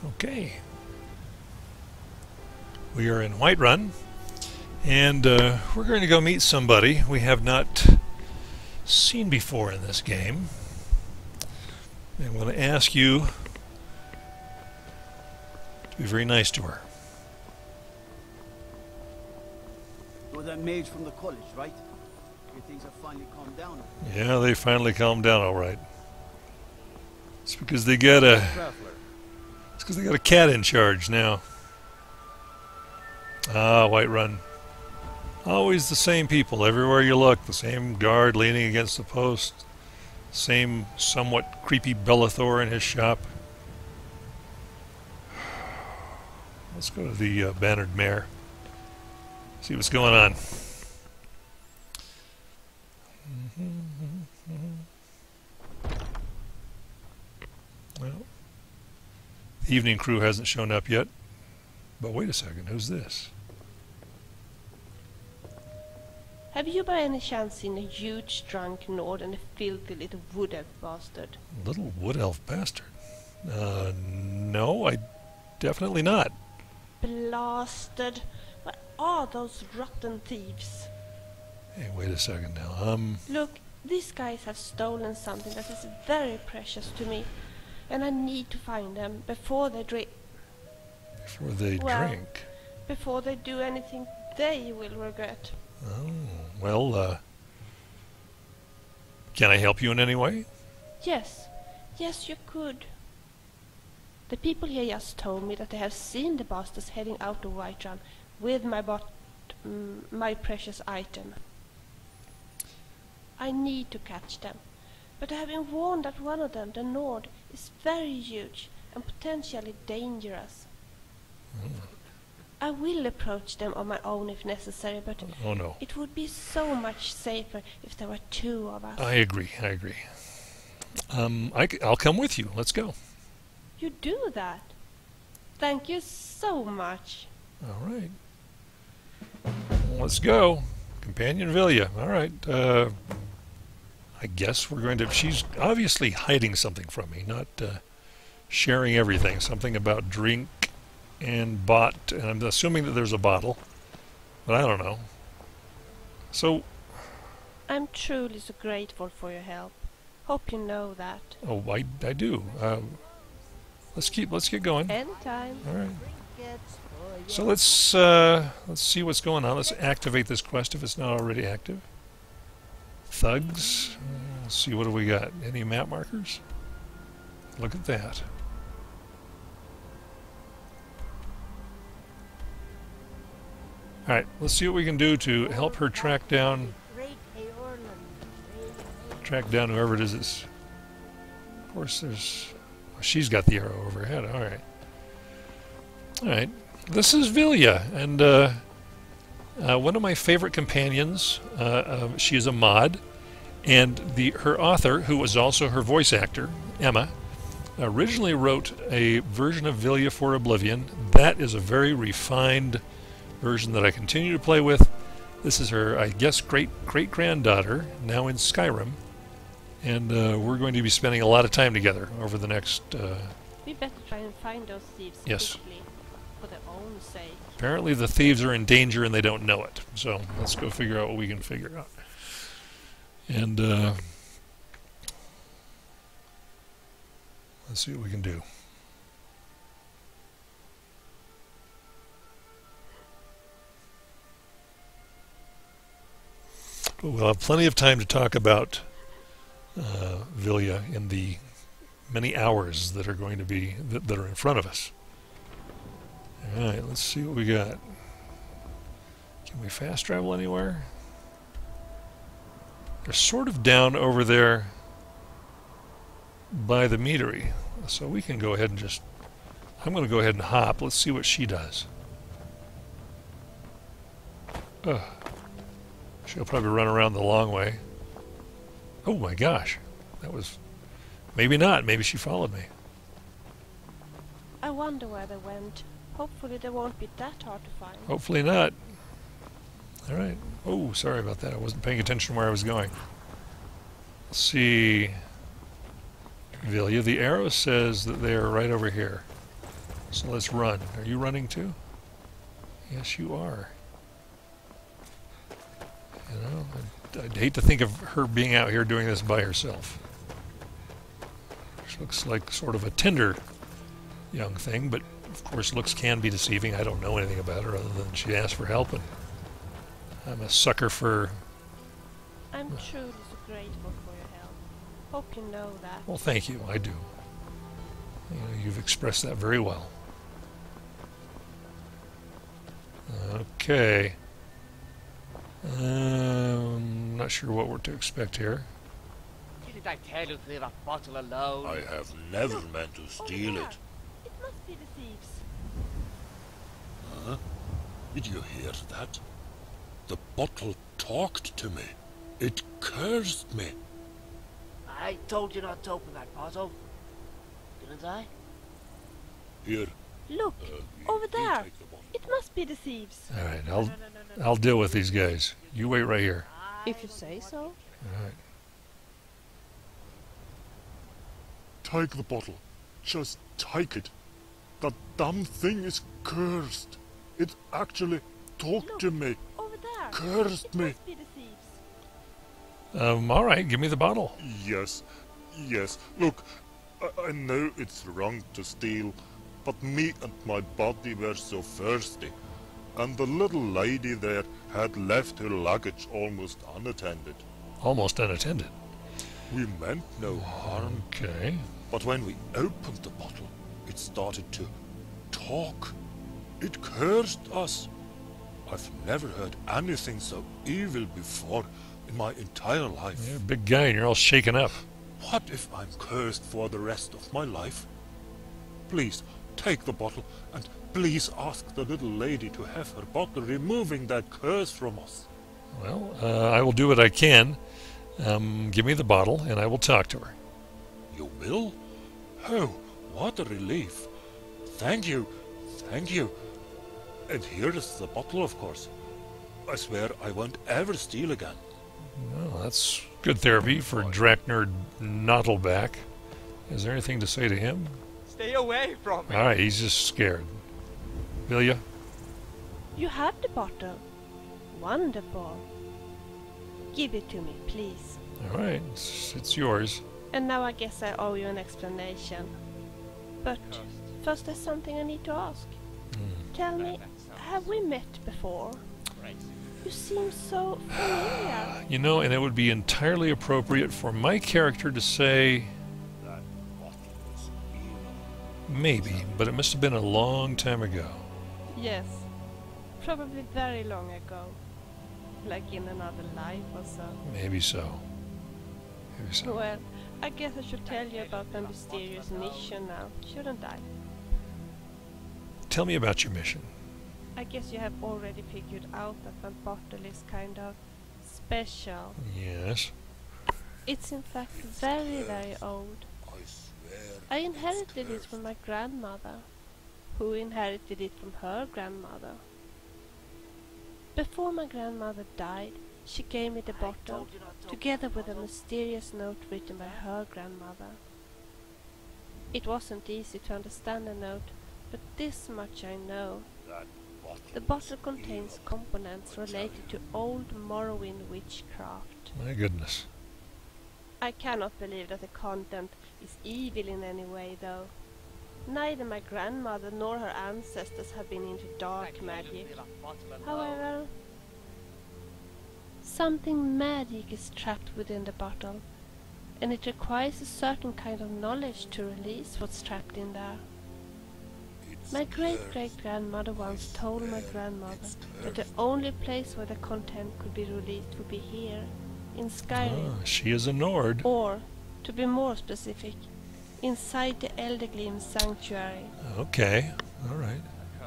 Okay. We are in Whiterun, and we're going to go meet somebody we have not seen before in this game. I'm going to ask you to be very nice to her. You're that mage from the college, right? Your things have finally calmed down. Yeah, they finally calmed down all right. It's because they got a... It's because they got a cat in charge now. Ah, Whiterun. Always the same people everywhere you look. The same guard leaning against the post. Same somewhat creepy Bellathor in his shop. Let's go to the Bannered Mare. See what's going on. Well, the evening crew hasn't shown up yet. But wait a second, who's this? Have you by any chance seen a huge drunk Nord and a filthy little wood elf bastard? Little wood elf bastard? No, I definitely not. Blasted! What are those rotten thieves? Hey, wait a second now. Look, these guys have stolen something that is very precious to me, and I need to find them before they drink. Before they drink? Before they do anything they will regret. Oh, well, can I help you in any way? Yes, you could. The people here just told me that they have seen the bastards heading out of Whiterun with my precious item. I need to catch them, but I have been warned that one of them, the Nord, is very huge and potentially dangerous. I will approach them on my own if necessary, but oh, no. It would be so much safer if there were two of us. I agree. I'll come with you. Let's go. You do that? Thank you so much. All right. Let's go. Companion Vilja. All right. I guess we're going to... She's obviously hiding something from me, not sharing everything. Something about drink and bought, and I'm assuming that there's a bottle, but I don't know. So... I'm truly so grateful for your help. Hope you know that. Oh, I do. Let's get going. Anytime. All right. So let's see what's going on. Let's activate this quest if it's not already active. Thugs. Let's see, what do we got? Any map markers? Look at that. Alright, let's see what we can do to help her track down whoever it is. Of course, she's got the arrow over her head. Alright. Alright. This is Vilja, and one of my favorite companions. She is a mod, and her author, who was also her voice actor, Emma, originally wrote a version of Vilja for Oblivion. That is a very refined version that I continue to play with. This is her, I guess, great-granddaughter, now in Skyrim, and we're going to be spending a lot of time together over the next... We better try and find those thieves quickly, for their own sake. Apparently the thieves are in danger and they don't know it, so let's go figure out what we can figure out. And let's see what we can do. But we'll have plenty of time to talk about Vilja in the many hours that are going to be that are in front of us. All right, let's see what we got. Can we fast travel anywhere? They're sort of down over there by the meadery, so we can go ahead and just... I'm going to go ahead and hop. Let's see what she does. She'll probably run around the long way. Oh my gosh. That was... Maybe not. Maybe she followed me. I wonder where they went. Hopefully they won't be that hard to find. Hopefully not. Alright. Oh, sorry about that. I wasn't paying attention where I was going. Let's see... Vilja, the arrow says that they are right over here. So let's run. Are you running too? Yes, you are. You know, I'd hate to think of her being out here doing this by herself. She looks like sort of a tender young thing, but of course looks can be deceiving. I don't know anything about her other than she asked for help, and I'm a sucker for... I'm truly so grateful for your help. Hope you know that. Well, thank you. I do. You know, you've expressed that very well. Okay. Not sure what we're to expect here. Didn't I tell you to leave that bottle alone? I have never meant to steal there. it. It must be the thieves. Huh? Did you hear that? The bottle talked to me. It cursed me. I told you not to open that bottle. Didn't I? Here, Look, you over there. take the bottle. It must be the thieves. All right, I'll deal with these guys. You wait right here. If you say so. All right. Take the bottle. Just take it. That damn thing is cursed. It actually talked to me. Over there. Cursed It me. must be the thieves. All right, give me the bottle. Yes, yes. Look, I know it's wrong to steal, but me and my body were so thirsty, and the little lady there had left her luggage almost unattended. Almost unattended. We meant no harm, Okay. but when we opened the bottle, it started to talk. It cursed us. I've never heard anything so evil before in my entire life. You're a big guy and you're all shaken up. What if I'm cursed for the rest of my life? Please, take the bottle, and please ask the little lady to have her bottle removing that curse from us. Well, I will do what I can. Give me the bottle and I will talk to her. You will? Oh, what a relief. Thank you, thank you. And here is the bottle, of course. I swear I won't ever steal again. Well, that's good therapy for Draknerd Knottleback. Is there anything to say to him? Stay away from me. All right, he's just scared. Vilja? You have the bottle. Wonderful. Give it to me, please. All right, it's yours. And now I guess I owe you an explanation. But first there's something I need to ask. Tell me, have we met before? You seem so familiar. You know, and it would be entirely appropriate for my character to say That bottle is evil. maybe, but it must have been a long time ago. Yes, probably very long ago. Like in another life or so. Maybe so. Maybe so. Well, I guess I should tell you about my mysterious mission now, shouldn't I? Tell me about your mission. I guess you have already figured out that my bottle is kind of special. Yes. It's in fact very, very old. I swear. I inherited it from my grandmother, who inherited it from her grandmother. Before my grandmother died, she gave me the bottle, together with a mysterious note written by her grandmother. It wasn't easy to understand the note, but this much I know. That bottle The bottle contains components related to old Morrowind witchcraft. My goodness. I cannot believe that the content is evil in any way, though. Neither my grandmother nor her ancestors have been into dark magic. However, something magic is trapped within the bottle, and it requires a certain kind of knowledge to release what's trapped in there. It's My cursed. great-great-grandmother once told my grandmother that the only place where the content could be released would be here, in Skyrim. Ah, she is a Nord. Or, to be more specific, inside the Eldergleam Sanctuary. Okay. All right.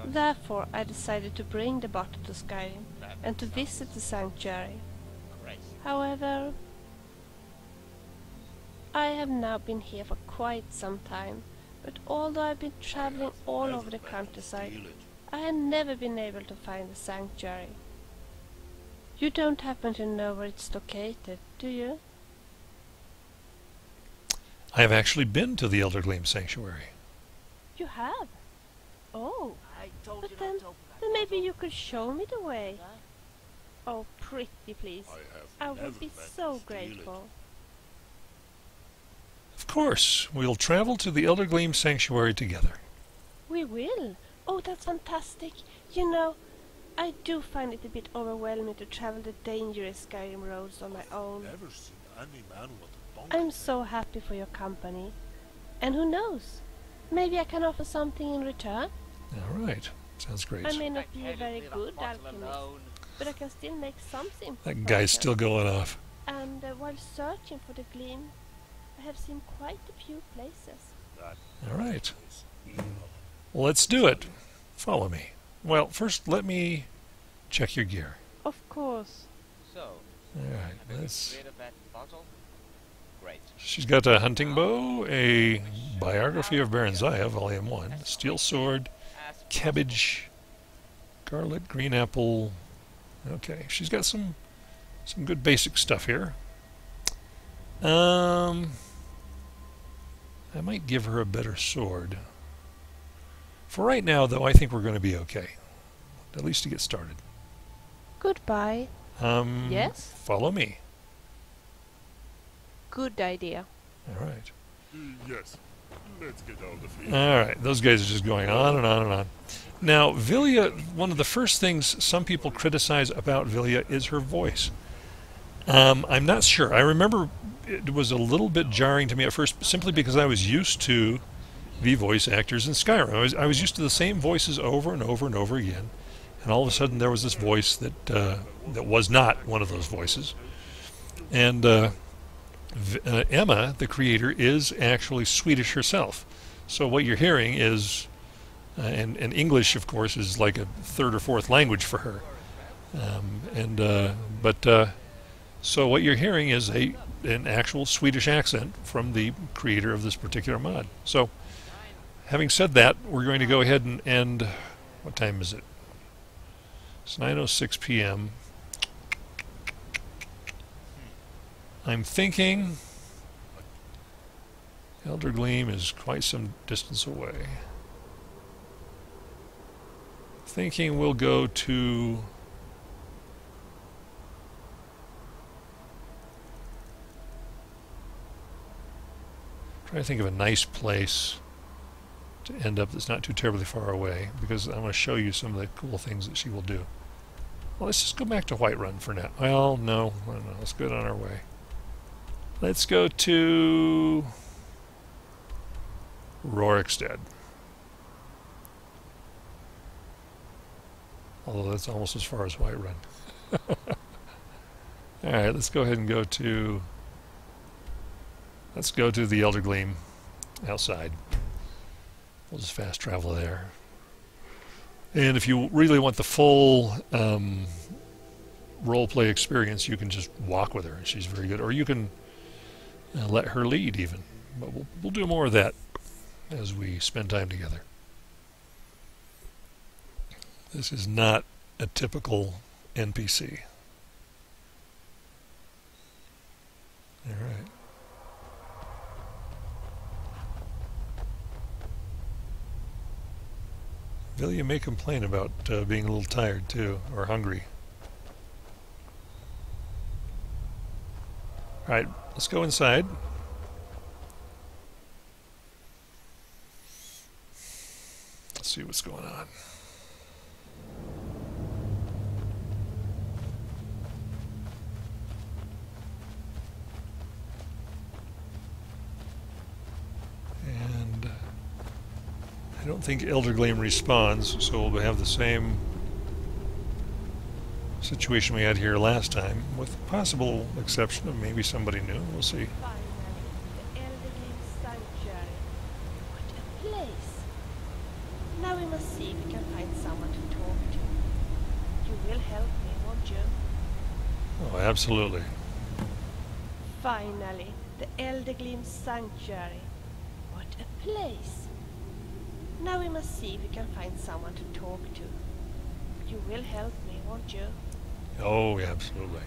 Therefore, I decided to bring the bottle to Skyrim and to visit the sanctuary. However, I have now been here for quite some time, but although I've been traveling all over the countryside, Steal it. I have never been able to find the sanctuary. You don't happen to know where it's located, do you? I have actually been to the Eldergleam Sanctuary. You have? Oh, I told but you then, not to open that then maybe bottle. you could show me the way. Huh? Oh, pretty please. I I have never would be meant so to steal it. grateful. Of course, we'll travel to the Eldergleam Sanctuary together. We will. Oh, that's fantastic. You know, I do find it a bit overwhelming to travel the dangerous Skyrim roads on my own. Never seen any man with a bunk. I'm so happy for your company. And who knows? Maybe I can offer something in return. All right. Sounds great. I may not be a very good alchemist, but I can still make something. That guy's still going off. And while searching for the gleam, I have seen quite a few places. All right. Well, let's do it. Follow me. Well, first let me check your gear. Of course. So, All right. Let's. rid of that bottle? Great. She's got a hunting bow, a biography of Baron Zaya, Volume 1, steel sword, cabbage, garlic, green apple. Okay, she's got some good basic stuff here. I might give her a better sword. For right now, though, I think we're going to be okay. At least to get started. Goodbye. Yes? Follow me. Good idea. All right. Yes. Let's get out of here. All right, those guys are just going on and on and on. Now, Vilja, one of the first things some people criticize about Vilja is her voice. I'm not sure. I remember it was a little bit jarring to me at first, simply because I was used to the voice actors in Skyrim. I was used to the same voices over and over and over again, and all of a sudden there was this voice that was not one of those voices. And Emma, the creator, is actually Swedish herself. So what you're hearing is, and English, of course, is like a third or fourth language for her. So what you're hearing is an actual Swedish accent from the creator of this particular mod. So, having said that, we're going to go ahead and end. What time is it? It's 9:06 p.m. I'm thinking Eldergleam is quite some distance away. Thinking we'll go to trying to think of a nice place to end up that's not too terribly far away, because I want to show you some of the cool things that she will do. Well, let's just go back to Whiterun for now. Well, no, let's go on our way. Let's go to Rorikstead. Although that's almost as far as Whiterun. Alright, let's go ahead and go to... Let's go to the Eldergleam outside. We'll just fast travel there. And if you really want the full roleplay experience, you can just walk with her. She's very good. Or you can let her lead even. But we'll do more of that as we spend time together. This is not a typical NPC. All right. Vilja may complain about being a little tired too, or hungry. All right, let's go inside. Let's see what's going on. And I don't think Eldergleam respawns, so we'll have the same situation we had here last time, with possible exception of maybe somebody new. We'll see. Finally, the Eldergleam Sanctuary. What a place! Now we must see if we can find someone to talk to. You will help me, won't you? Oh, absolutely. Finally, the Eldergleam Sanctuary. What a place! Now we must see if we can find someone to talk to. You will help me, won't you? Oh, yeah, absolutely.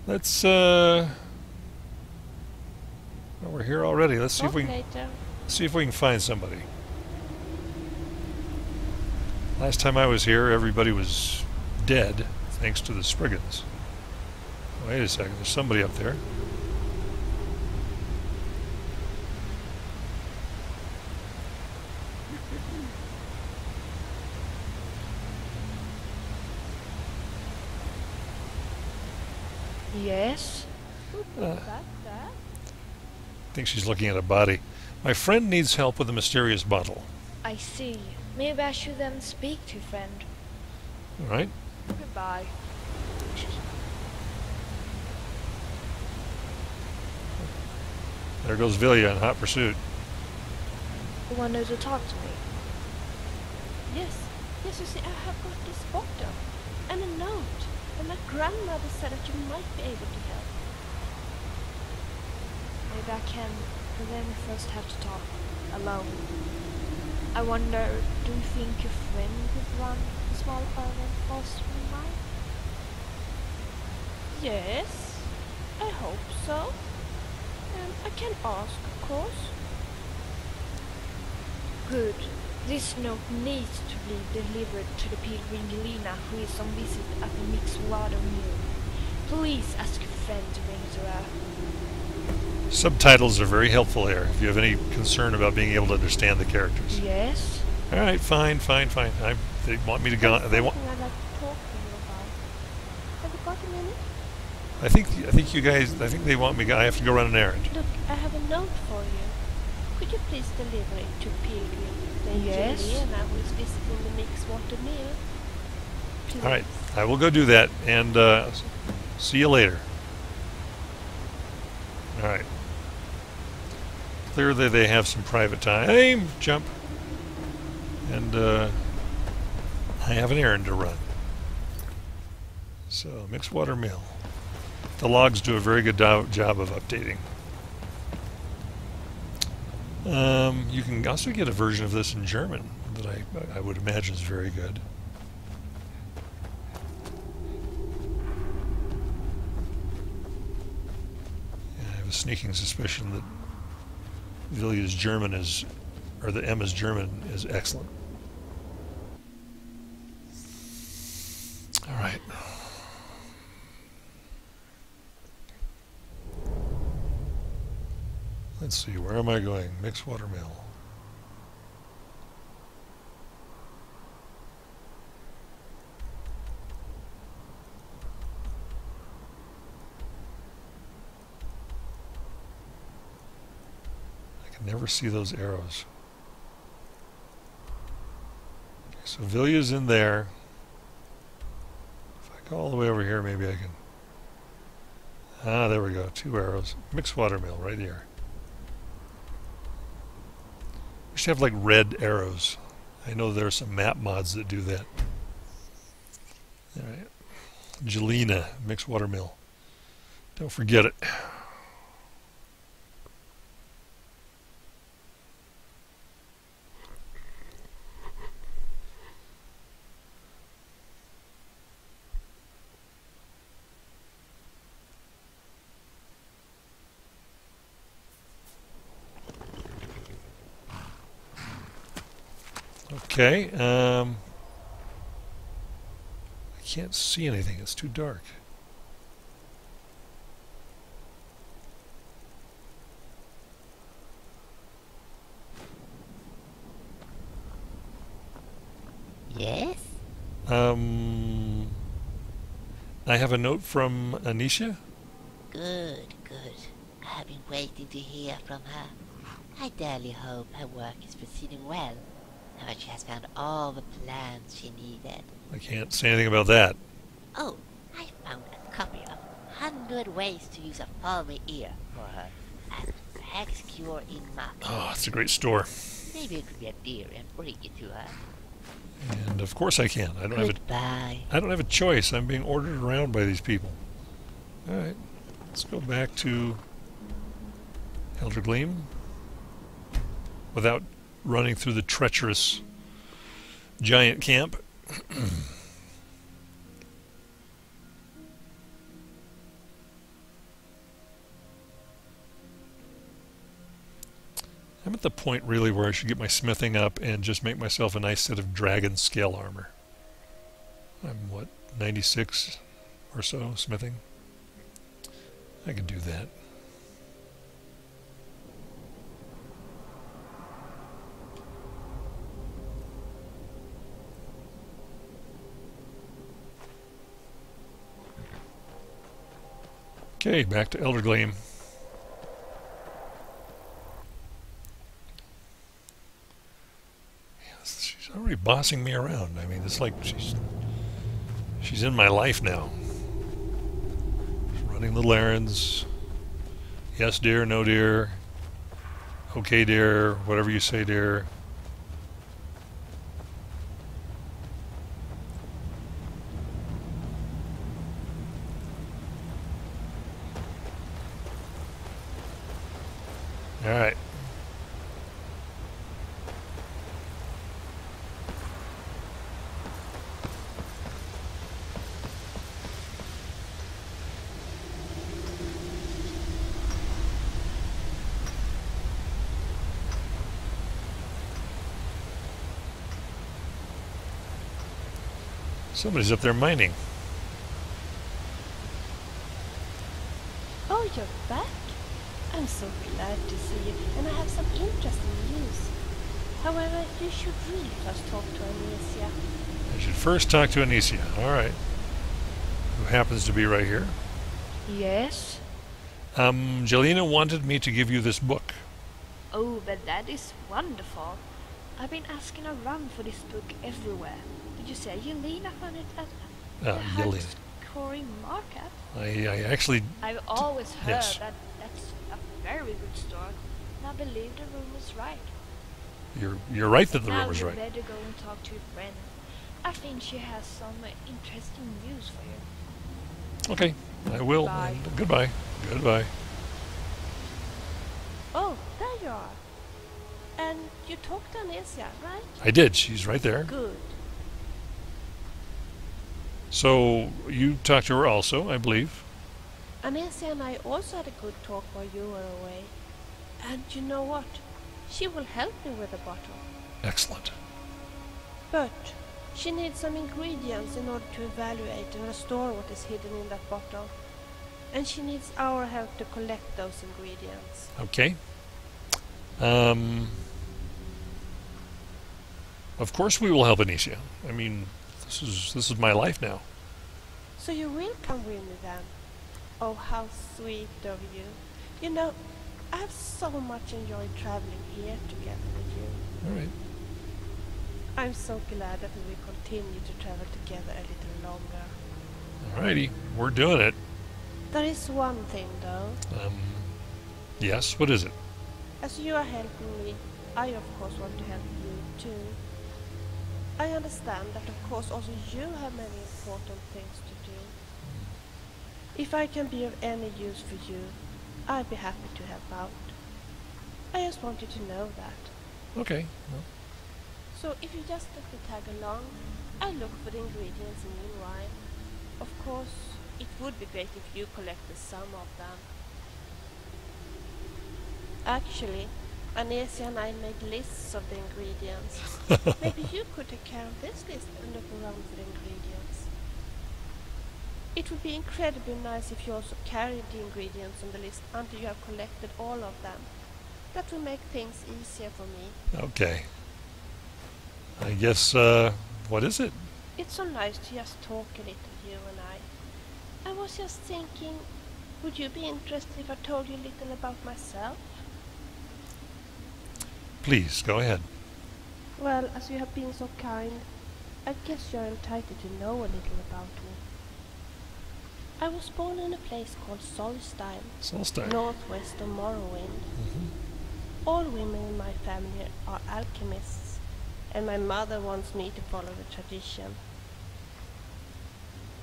Let's, well, we're here already. Let's see if we Talk can... later. see if we can find somebody. Last time I was here, everybody was dead, thanks to the Spriggans. Wait a second, there's somebody up there. Yes? I think she's looking at a body. My friend needs help with a mysterious bottle. I see. Maybe I should then speak to friend. All right. Goodbye. There goes Vilja in hot pursuit. You wanted to talk to me? Yes, yes, you see, I have got this bottle and a note, and my grandmother said that you might be able to help. Maybe I can, but then we first have to talk alone. I wonder, do you think your friend would run a small errand for us tonight? Yes, I hope so. I can ask, of course. Good. This note needs to be delivered to the pilgrim Jelena, who is on visit at the mixed water mill. Please ask your friend to bring it to her. Subtitles are very helpful here if you have any concern about being able to understand the characters. Yes? All right, fine. They want me to go. They want. Something I'd like to talk to you about. Have you got a minute? I think you guys. I think they want me. I have to go run an errand. Look, I have a note for you. Could you please deliver it to Pilgrim named Yes. Jelena, who is visiting the mixed water mill? Please. All right, I will go do that, and see you later. All right. Clearly, they have some private time. Aim, jump, and I have an errand to run. So, mixed water mill. The logs do a very good job of updating. You can also get a version of this in German that I would imagine is very good. I have a sneaking suspicion that Vilja's German is, or that Emma's German is excellent. All right. Let's see, where am I going? Mixed water mill. I can never see those arrows. Okay, so Vilja's in there. If I go all the way over here, maybe I can. Ah, there we go. 2 arrows. Mixed water mill right here. We should have like red arrows. I know there are some map mods that do that. Alright. Jelena, mixed water mill. Don't forget it. Okay, I can't see anything, it's too dark. Yes? I have a note from Anesia. Good, good. I have been waiting to hear from her. I dearly hope her work is proceeding well, and that she has found all the plans she needed. I can't say anything about that. Oh, I found a copy of 100 Ways to Use a Palmy Ear for her at Hex Cure in Markarth. Oh, it's a great store. Maybe it would be a dear and bring it to her. And of course I can. I don't have a choice. I'm being ordered around by these people. Alright. Let's go back to Eldergleam without running through the treacherous giant camp. I'm at the point really where I should get my smithing up and just make myself a nice set of dragon scale armor. I'm what, 96 or so smithing? I could do that. Okay, back to Eldergleam. She's already bossing me around. I mean, it's like she's in my life now. Running little errands. Yes, dear, no, dear. Okay, dear, whatever you say, dear. All right. Somebody's up there mining. Oh, you're back? I'm so glad to see you, and I have some interesting news. However, you should really first talk to Anesia. I should first talk to Anesia. All right. Who happens to be right here. Yes? Jelena wanted me to give you this book. Oh, but that is wonderful. I've been asking around for this book everywhere. Did you say Jelena found it at the Jelena. scoring Markarth? I actually... I've always heard yes. that that's a very good story, and I believe the rumor's right. You're right that the now rumor's you right. better go and talk to your friend. I think she has some interesting news for you. Okay, I will. Bye. And goodbye. Goodbye. Oh, there you are. And you talked to Anesia, right? I did. She's right there. Good. So you talked to her also, I believe. Anesia and I also had a good talk while you were away. And you know what? She will help me with the bottle. Excellent. But she needs some ingredients in order to evaluate and restore what is hidden in that bottle. And she needs our help to collect those ingredients. Okay. Of course we will help Anesia. I mean, this is my life now. So you will come with me then? Oh, how sweet of you. You know, I have so much enjoyed traveling here together with you. All right. I'm so glad that we will continue to travel together a little longer. Alrighty, we're doing it. There is one thing though. Yes, what is it? As you are helping me, I of course want to help you too. I understand that of course also you have many important things to do. If I can be of any use for you, I'd be happy to help out. I just want you to know that. Okay. Well, So if you just let me tag along, I'll look for the ingredients meanwhile. Of course, it would be great if you collected some of them. Actually, Anesia and I made lists of the ingredients. Maybe you could take care of this list and look around for the ingredients. It would be incredibly nice if you also carried the ingredients on the list until you have collected all of them. That will make things easier for me. okay. I guess, what is it? It's so nice to just talk a little, you and I. I was just thinking, would you be interested if I told you a little about myself? Please, go ahead. Well, as you have been so kind, I guess you're entitled to know a little about me. I was born in a place called Solitude, Solstice. northwest of Morrowind. All women in my family are alchemists, and my mother wants me to follow the tradition.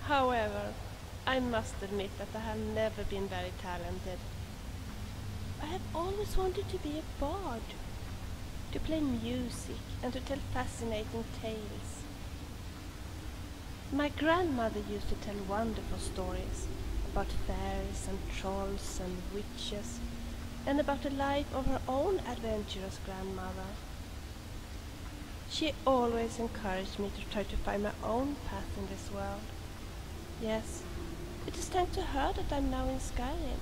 However, I must admit that I have never been very talented. I have always wanted to be a bard, to play music and to tell fascinating tales. My grandmother used to tell wonderful stories about fairies and trolls and witches, and about the life of her own adventurous grandmother. She always encouraged me to try to find my own path in this world. Yes, it is thanks to her that I'm now in Skyrim.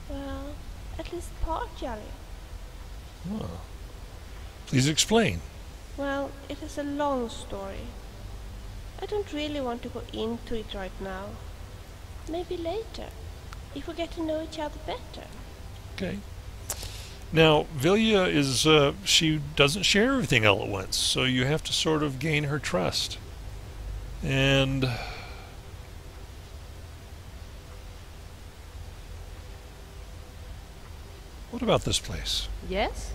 Well, at least partially. Oh. Please explain. Well, it is a long story. I don't really want to go into it right now. Maybe later, if we get to know each other better. Okay. Now, Vilja is, she doesn't share everything all at once, so you have to sort of gain her trust. And what about this place? Yes?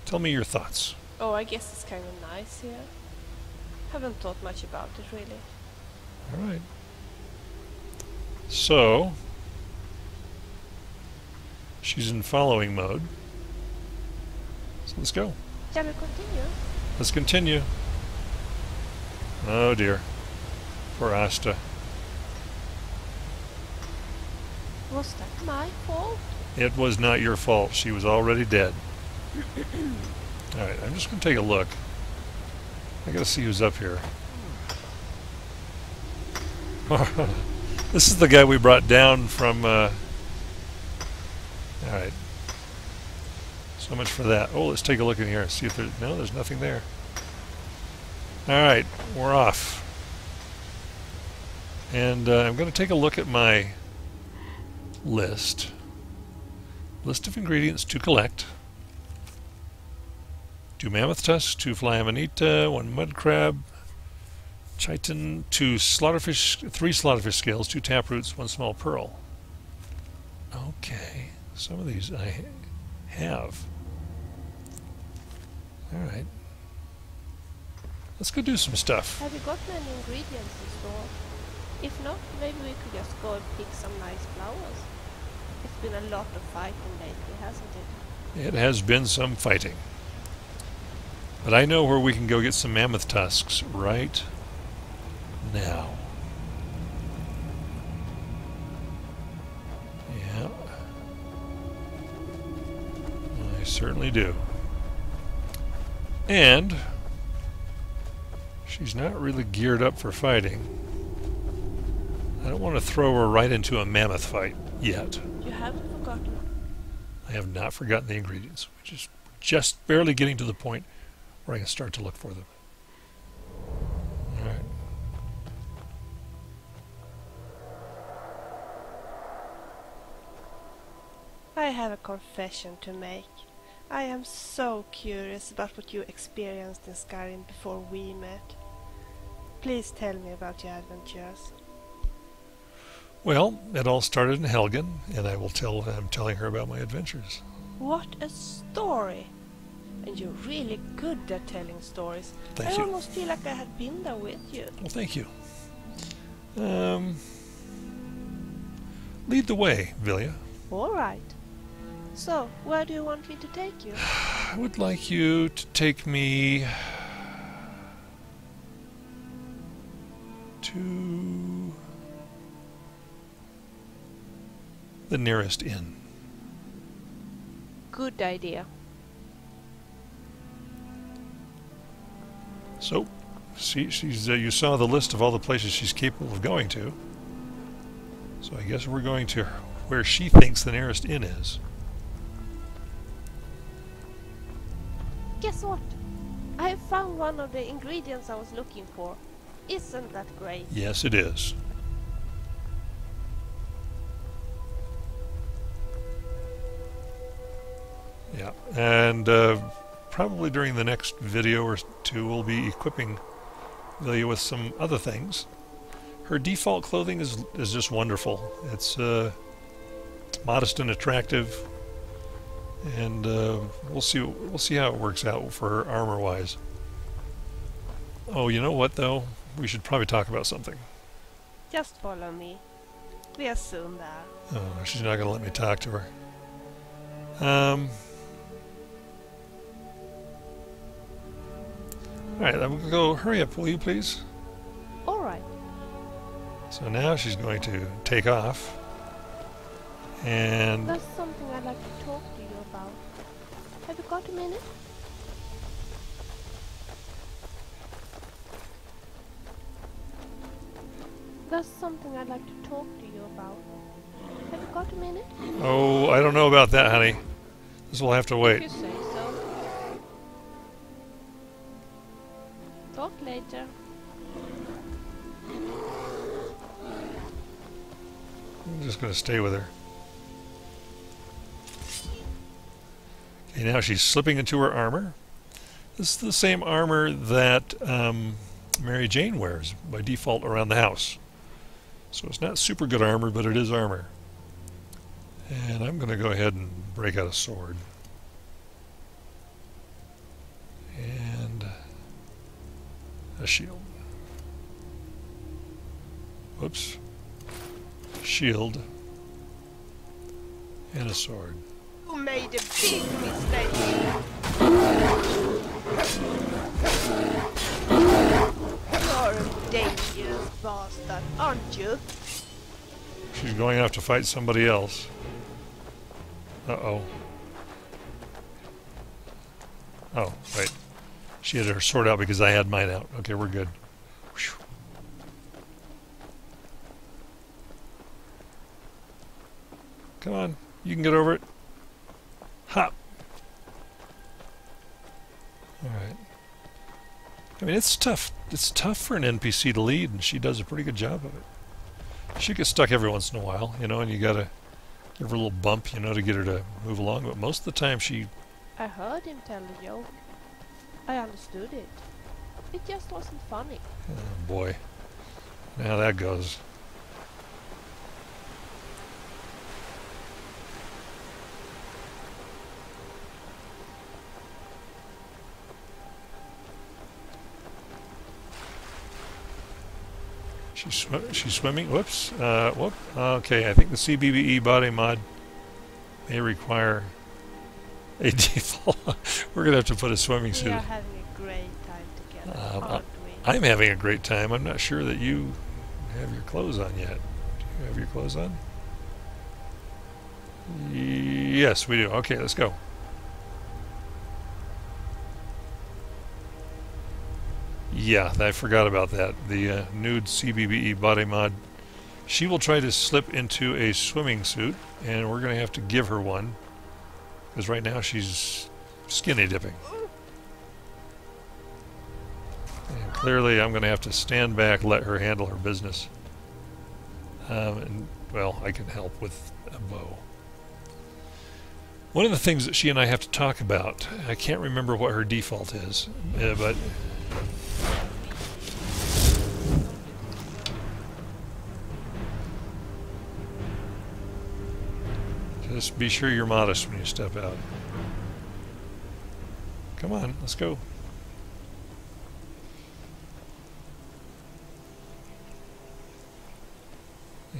Tell me your thoughts. Oh, I guess it's kind of nice here. Haven't thought much about it, really. All right. So, she's in following mode. So let's go. Shall we continue? Let's continue. Oh dear. Poor Asta. Was that my fault? It was not your fault. She was already dead. Alright, I'm just going to take a look. I gotta see who's up here. This is the guy we brought down from... Alright. So much for that. Oh, let's take a look in here. See if there's... No, there's nothing there. Alright, we're off. And I'm going to take a look at my list. List of ingredients to collect. 2 mammoth tusks, 2 fly amanita, 1 mud crab, chitin, 2 slaughterfish, 3 slaughterfish scales, 2 taproots, 1 small pearl. Okay, some of these I have. Alright. Let's go do some stuff. Have you got many ingredients in store? If not, maybe we could just go and pick some nice flowers. It's been a lot of fighting lately, hasn't it? It has been some fighting. But I know where we can go get some mammoth tusks right now. Yeah. I certainly do. And she's not really geared up for fighting. I don't want to throw her right into a mammoth fight yet. You haven't forgotten. I have not forgotten the ingredients. We're just barely getting to the point where I can start to look for them. Alright. I have a confession to make. I am so curious about what you experienced in Skyrim before we met. Please tell me about your adventures. Well, it all started in Helgen, and I'm telling her about my adventures. What a story! And you're really good at telling stories. Thank I you. almost feel like I had been there with you. Well, thank you. Lead the way, Vilja. Alright. So, where do you want me to take you? I would like you to take me to the nearest inn. Good idea. So, see, you saw the list of all the places she's capable of going to. So I guess we're going to where she thinks the nearest inn is. Guess what? I have found one of the ingredients I was looking for. Isn't that great? Yes, it is. Yeah, and probably during the next video or two we'll be equipping Vilja with some other things. Her default clothing is just wonderful. It's modest and attractive, and we'll see how it works out for her armor-wise. Oh, you know what though? We should probably talk about something. Just follow me. We are soon there. Oh, she's not going to let me talk to her. Alright, I'm going to go. Hurry up, will you please? Alright. So now she's going to take off. And There's something I'd like to talk to you about. Have you got a minute? There's something I'd like to talk to you about. Have you got a minute? oh, I don't know about that, honey. This will have to If wait. you say so. Talk later. I'm just going to stay with her. Okay, now she's slipping into her armor. This is the same armor that Mary Jane wears by default around the house. So it's not super good armor, but it is armor. And I'm going to go ahead and break out a sword. And a shield. Whoops. Shield. And a sword. You made a big mistake. You're a dangerous bastard, aren't you? She's going off to fight somebody else. Uh-oh. Oh, wait. She had her sword out because I had mine out. Okay, we're good. Whew. Come on. You can get over it. Hop. Alright. I mean, it's tough. It's tough for an NPC to lead, and she does a pretty good job of it. She gets stuck every once in a while, you know, and you gotta give her a little bump, you know, to get her to move along. But most of the time she... I heard him tell the joke. I understood it. It just wasn't funny. Oh boy. Now that goes. She's swimming. Whoops. Whoop. Okay, I think the CBBE body mod may require a default. We're gonna have to put a swimming We suit. are having a great time together, aren't we? I'm having a great time. I'm not sure that you have your clothes on yet. Do you have your clothes on? Yes, we do. Okay, let's go. Yeah, I forgot about that. The nude CBBE body mod. She will try to slip into a swimming suit, and we're going to have to give her one. Because right now she's skinny dipping. And clearly I'm going to have to stand back, let her handle her business. And, well, I can help with a bow. One of the things that she and I have to talk about, I can't remember what her default is, but... Just be sure you're modest when you step out. Come on, let's go.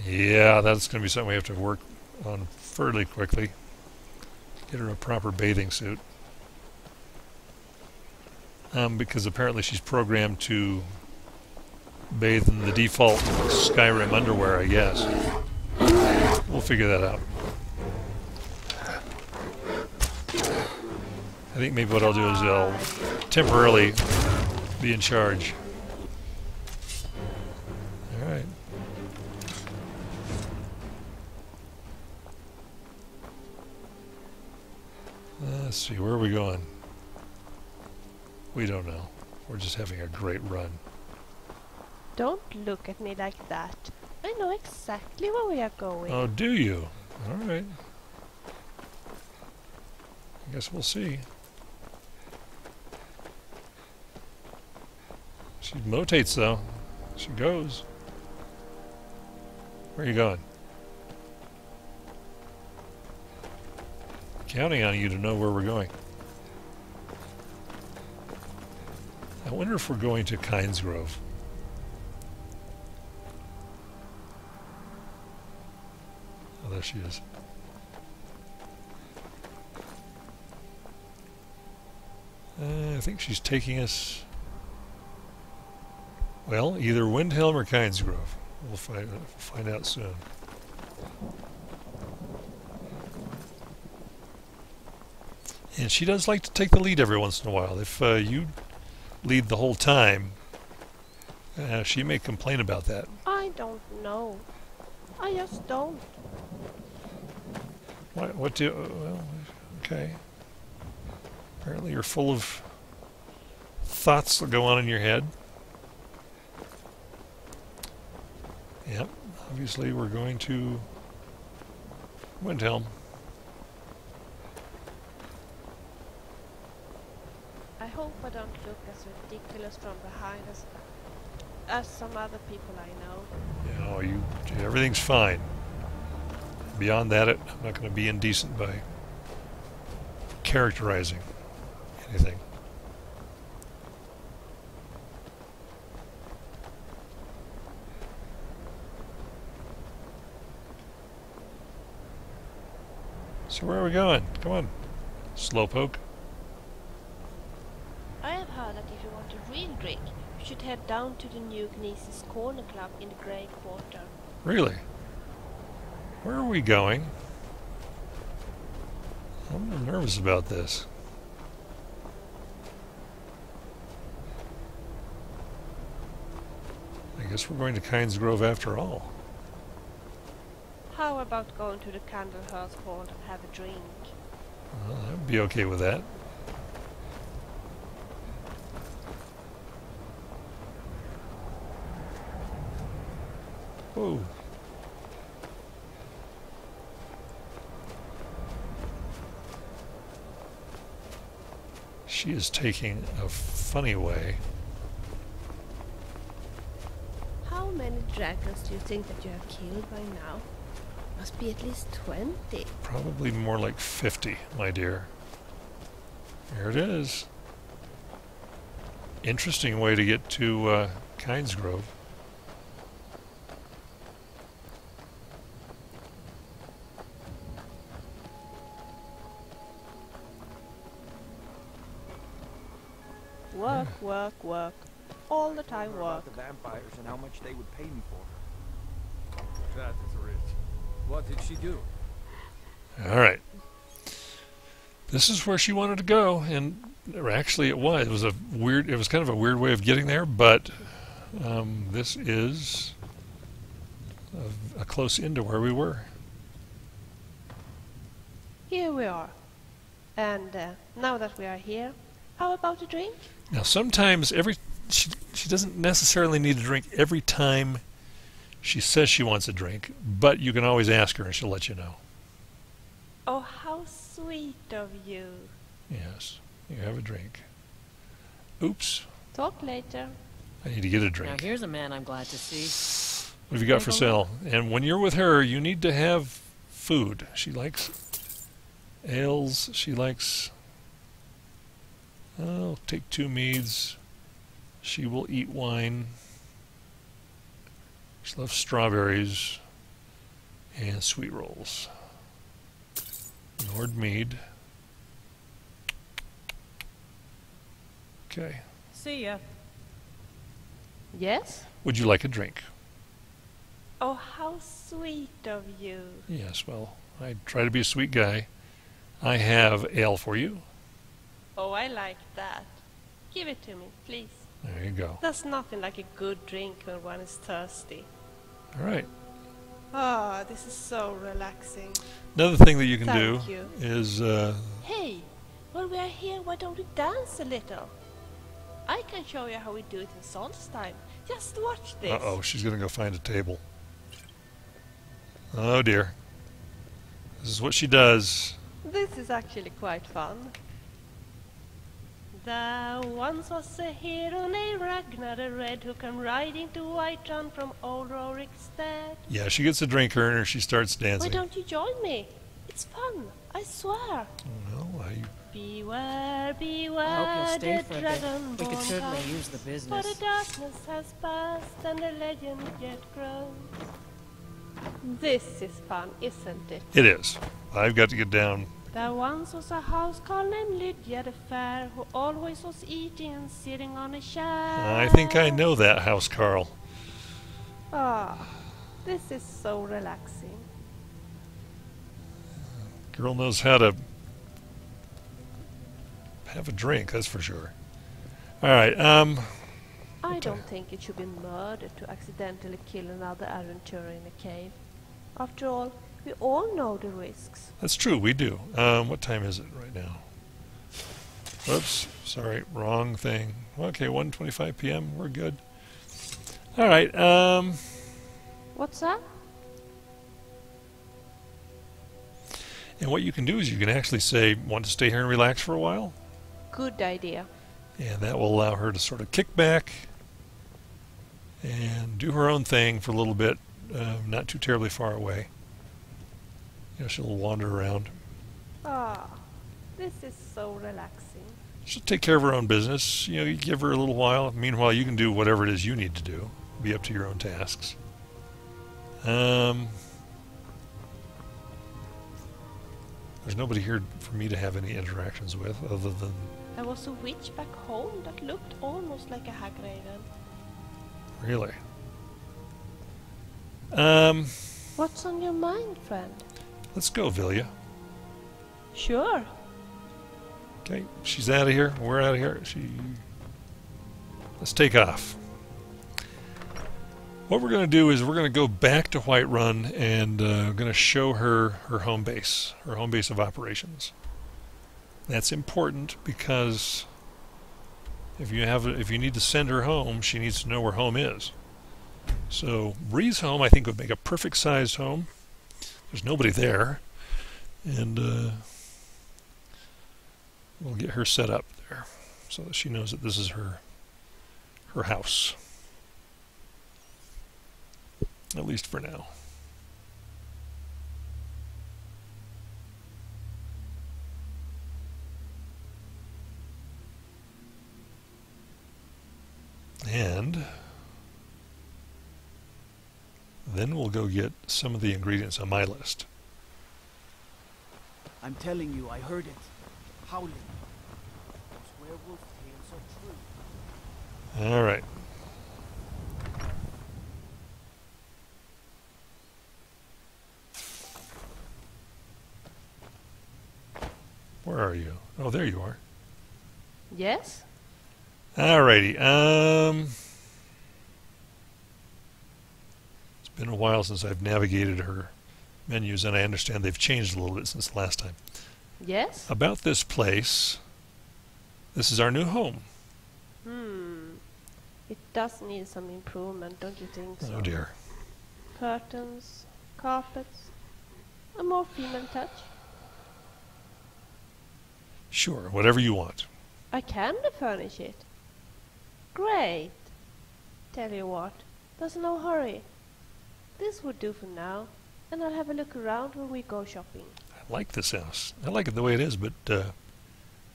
Yeah, that's going to be something we have to work on fairly quickly. Get her a proper bathing suit. Because apparently she's programmed to bathe in the default Skyrim underwear, I guess. We'll figure that out. I think maybe what I'll do is I'll temporarily be in charge. Alright. Let's see, where are we going? We don't know. We're just having a great run. Don't look at me like that. I know exactly where we are going. Oh, do you? Alright. I guess we'll see. She motates though. She goes. Where are you going? Counting on you to know where we're going. I wonder if we're going to Kynesgrove. Oh, there she is. I think she's taking us... Well, either Windhelm or Kynesgrove. We'll find out soon. And she does like to take the lead every once in a while. If you lead the whole time, she may complain about that. I don't know. I just don't. What do... well, okay. Apparently you're full of thoughts that go on in your head. Yep. Obviously we're going to Windhelm. I hope I don't look as ridiculous from behind as some other people I know. You know, everything's fine. Beyond that, I'm not going to be indecent by characterizing anything. So where are we going? Come on, slowpoke. I have heard that if you want a real drink, you should head down to the new Gnesis Corner Club in the Grey Quarter. Really? Where are we going? I'm a little nervous about this. I guess we're going to Kynesgrove after all. How about going to the Candlehearth Hall and have a drink? Well, I'd be okay with that. Whoa. She is taking a funny way. How many dragons do you think that you have killed by now? Must be at least 20. Probably more like 50, my dear. Here it is. Interesting way to get to Kynesgrove. Work, work, work. All the time work. The vampires and how much they would pay me for her. That is rich. What did she do? Alright. This is where she wanted to go, and actually it was. It was kind of a weird way of getting there, but this is a close in to where we were. Here we are. And now that we are here, how about a drink? Now sometimes she doesn't necessarily need a drink every time she says she wants a drink, but you can always ask her and she'll let you know. Oh, how sweet of you. Yes, you have a drink. Oops, Talk later. I need to get a Now drink. here's a man I'm glad to see. What have you got for sale? And when you're with her, you need to have food. She likes ales. She likes... I'll take 2 meads. She will eat wine. She loves strawberries and sweet rolls. Lord Mead. Okay. See ya. Yes? Would you like a drink? Oh, how sweet of you. Yes, well, I try to be a sweet guy. I have ale for you. Oh, I like that. Give it to me, please. There you go. There's nothing like a good drink when one is thirsty. All right. Ah, this is so relaxing. Another thing that you can Thank do you. is... Hey, while we are here, why don't we dance a little? I can show you how we do it in Solstice. Just watch this. Uh-oh, she's going to go find a table. Oh, dear. This is what she does. This is actually quite fun. There once was a hero named Ragnar the Red who came riding to Whiterun from old Rorikstead. Yeah, she gets a drink earner and she starts Why dancing. don't you join me? It's fun, I swear. No, Beware, beware, I hope you'll stay the for a bit. dragon We could born certainly comes. use the For the business. darkness has passed and the legend yet grows. This is fun, isn't it? It is. I've got to get down. There once was a house called named Lydia the Fair, who always was eating and sitting on a chair. I think I know that house, Carl. Ah, this is so relaxing. Girl knows how to have a drink, that's for sure. Alright, I don't think it should be murder to accidentally kill another adventurer in a cave. After all, we all know the risks. that's true, we do. What time is it right now? Oops, sorry, wrong thing. Okay, 1:25 p.m., we're good. Alright, What's that? and what you can do is you can actually say, want to stay here and relax for a while? Good idea. And that will allow her to sort of kick back and do her own thing for a little bit, not too terribly far away. You know, she'll wander around. Ah, this is so relaxing. She'll take care of her own business. You know, you give her a little while. Meanwhile, you can do whatever it is you need to do. Be up to your own tasks. There's nobody here for me to have any interactions with other than... There was a witch back home that looked almost like a hag raven. Really? What's on your mind, friend? Let's go, Vilja. Sure. Okay, she's out of here. We're out of here. Let's take off. What we're going to do is we're going to go back to Whiterun and going to show her her home base of operations. That's important because if you need to send her home, she needs to know where home is. So Breezehome, I think, would make a perfect sized home. There's nobody there, and we'll get her set up there so that she knows that this is her house, at least for now. And then we'll go get some of the ingredients on my list. I'm telling you, I heard it. Howling. Those werewolf tales are true. All right. Where are you? Oh, there you are. Yes? Alrighty. It's been a while since I've navigated her menus, and I understand they've changed a little bit since the last time. Yes? About this place, this is our new home. It does need some improvement, don't you think so? Oh dear. Curtains, carpets, a more female touch. Sure, whatever you want. I can furnish it. Great. Tell you what, there's no hurry. This would do for now, and I'll have a look around when we go shopping. I like this house. I like it the way it is, but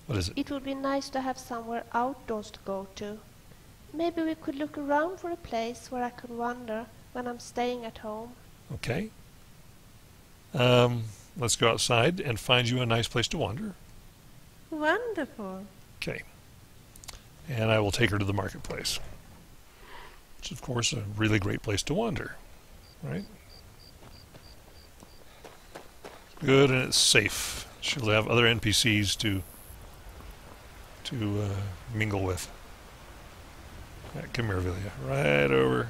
what is it? It would be nice to have somewhere outdoors to go to. Maybe we could look around for a place where I could wander when I'm staying at home. Okay. Let's go outside and find you a nice place to wander. Wonderful. Okay. And I will take her to the marketplace, which is, of course, a really great place to wander, right? Good, and it's safe. She'll have other NPCs to mingle with. Right, come here, Vilja. Right over.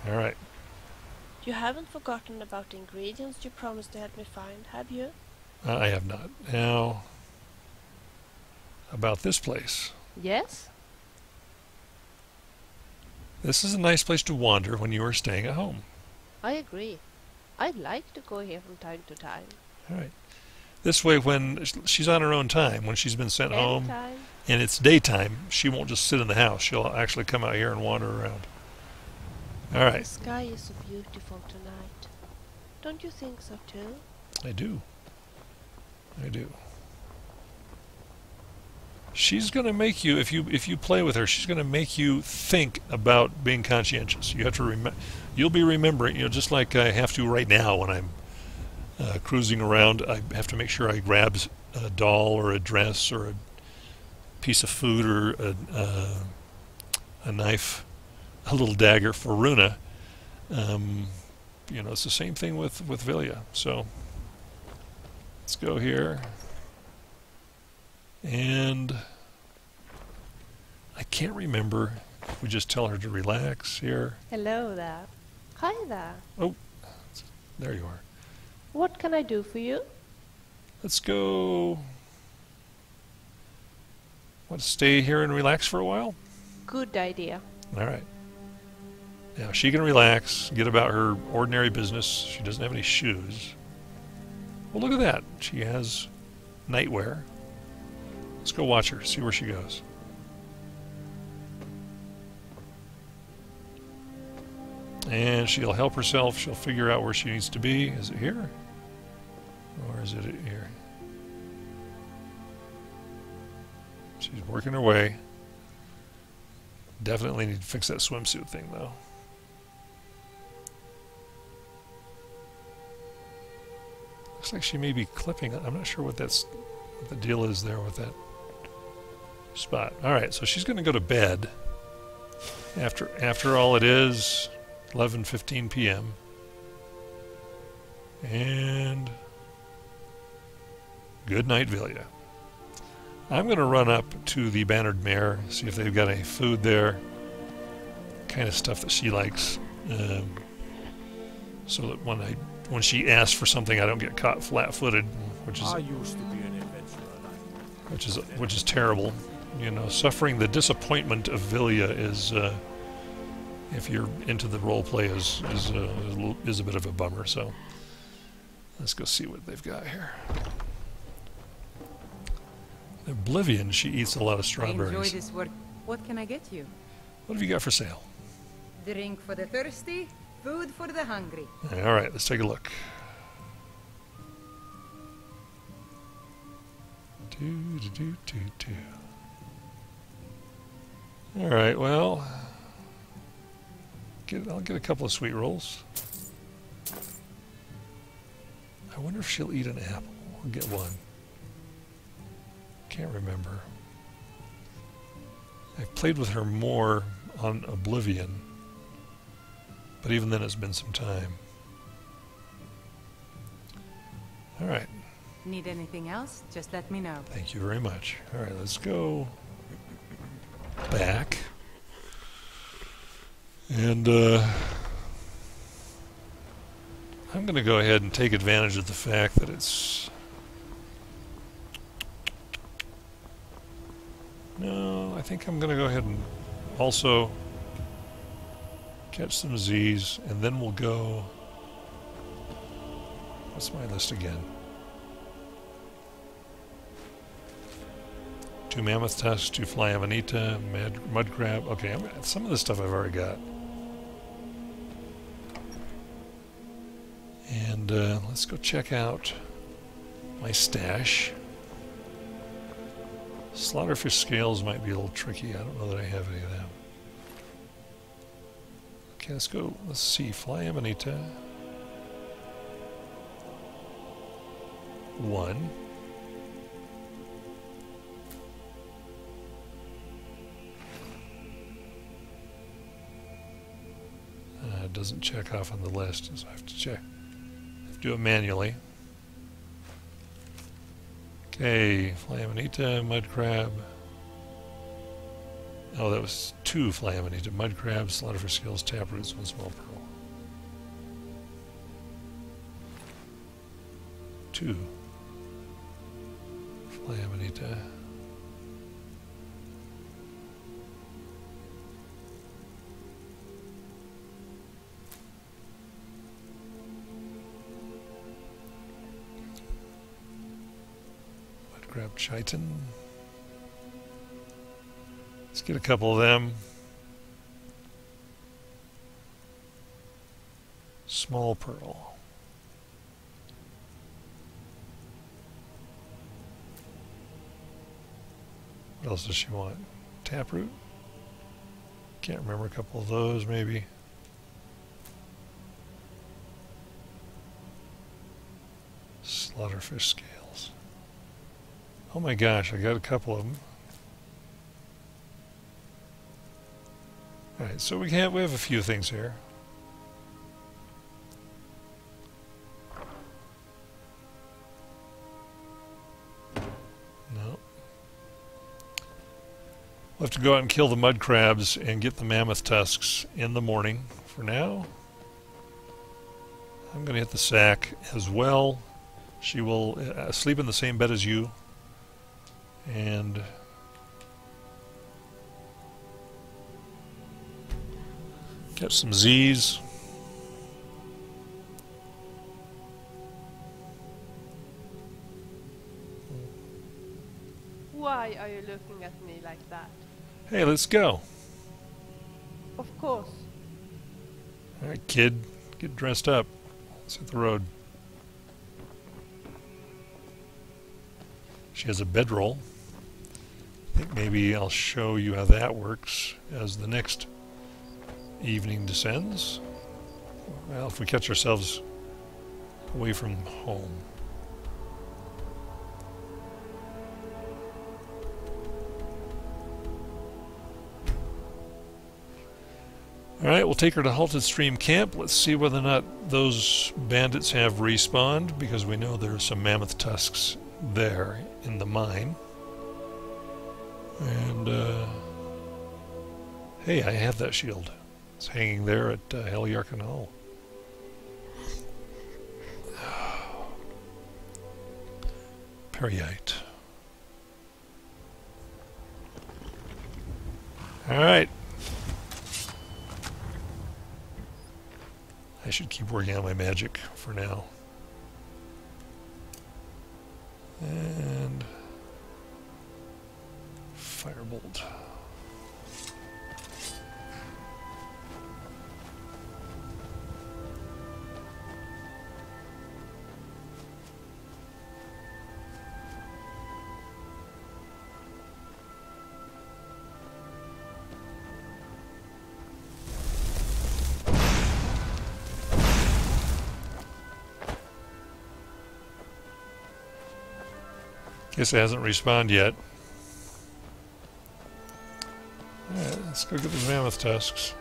All right. You haven't forgotten about the ingredients you promised to help me find, have you? I have not. Now, about this place. Yes? This is a nice place to wander when you are staying at home. I agree. I'd like to go here from time to time. All right. This way, when she's on her own time, when she's been sent home Anytime. and it's daytime, she won't just sit in the house. She'll actually come out here and wander around. All The right. sky is so beautiful tonight. Don't you think so too? I do. I do. She's going to make you, if you play with her, she's going to make you think about being conscientious. You have to you'll be remembering, just like I have to right now when I'm cruising around. I have to make sure I grab a doll or a dress or a piece of food or a knife, a little dagger for Runa. It's the same thing with Vilja. So Let's go here. And I can't remember if we just tell her to relax here. Hello there. Hi there. Oh, there you are. What can I do for you? Let's go. Want to stay here and relax for a while? Good idea. All right. Now she can relax, get about her ordinary business. She doesn't have any shoes. Well, look at that. She has nightwear. Let's go watch her, see where she goes. And she'll help herself. She'll figure out where she needs to be. Is it here? Or is it here? She's working her way. Definitely need to fix that swimsuit thing, though. Looks like she may be clipping. I'm not sure what the deal is there with that spot. All right, so she's going to go to bed. After all, it is 11:15 p.m. And good night, Vilja. I'm going to run up to the Bannered Mare, see if they've got any food there, kind of stuff that she likes, so that when she asks for something, I don't get caught flat-footed, which is I used to be an adventurer. which is terrible. You know, suffering the disappointment of Vilja is, if you're into the role play, is a bit of a bummer. So let's go see what they've got here. Oblivion, she eats a lot of I strawberries. enjoy this work. What can I get you? What have you got for sale? Drink for the thirsty, food for the hungry. All right, let's take a look. All right, well, I'll get a couple of sweet rolls. I wonder if she'll eat an apple. I'll get one. Can't remember. I've played with her more on Oblivion, but even then it's been some time. All right. Need anything else? Just let me know. Thank you very much. All right, let's go back. And I'm going to go ahead and take advantage of the fact that it's... No, I think I'm going to go ahead and also catch some Z's, and then we'll go... What's my list again? 2 mammoth tusks, 2 fly amanita, mud crab. Okay, some of this stuff I've already got. And let's go check out my stash. Slaughterfish scales might be a little tricky. I don't know that I have any of them. Okay, let's go. Let's see. Fly amanita. 1. It doesn't check off on the list, so I have to check. I have to do it manually. Okay, fly amanita, mud crab. Oh, that was 2 fly amanita, mud crabs, slaughterfish scales, taproots, 1 small pearl. 2 fly amanita. Grab chitin. Let's get a couple of them. Small pearl. What else does she want? Taproot? Can't remember, a couple of those maybe. Slaughterfish scales. Oh my gosh, I got a couple of them. Alright, so we have a few things here. We'll have to go out and kill the mud crabs and get the mammoth tusks in the morning. For now, I'm going to hit the sack as well. She will sleep in the same bed as you. And get some Z's. Why are you looking at me like that? Hey, let's go. Of course. Alright, kid. Get dressed up. Let's hit the road. She has a bedroll. I think maybe I'll show you how that works as the next evening descends. Well, if we catch ourselves away from home. Alright, we'll take her to Halted Stream Camp. Let's see whether or not those bandits have respawned, because we know there are some mammoth tusks there in the mine. And, hey, I have that shield. It's hanging there at Heliarchan Hall. Periite. Alright. I should keep working on my magic for now. And Firebolt. Guess it hasn't respawned yet. Alright, let's go get those mammoth tusks.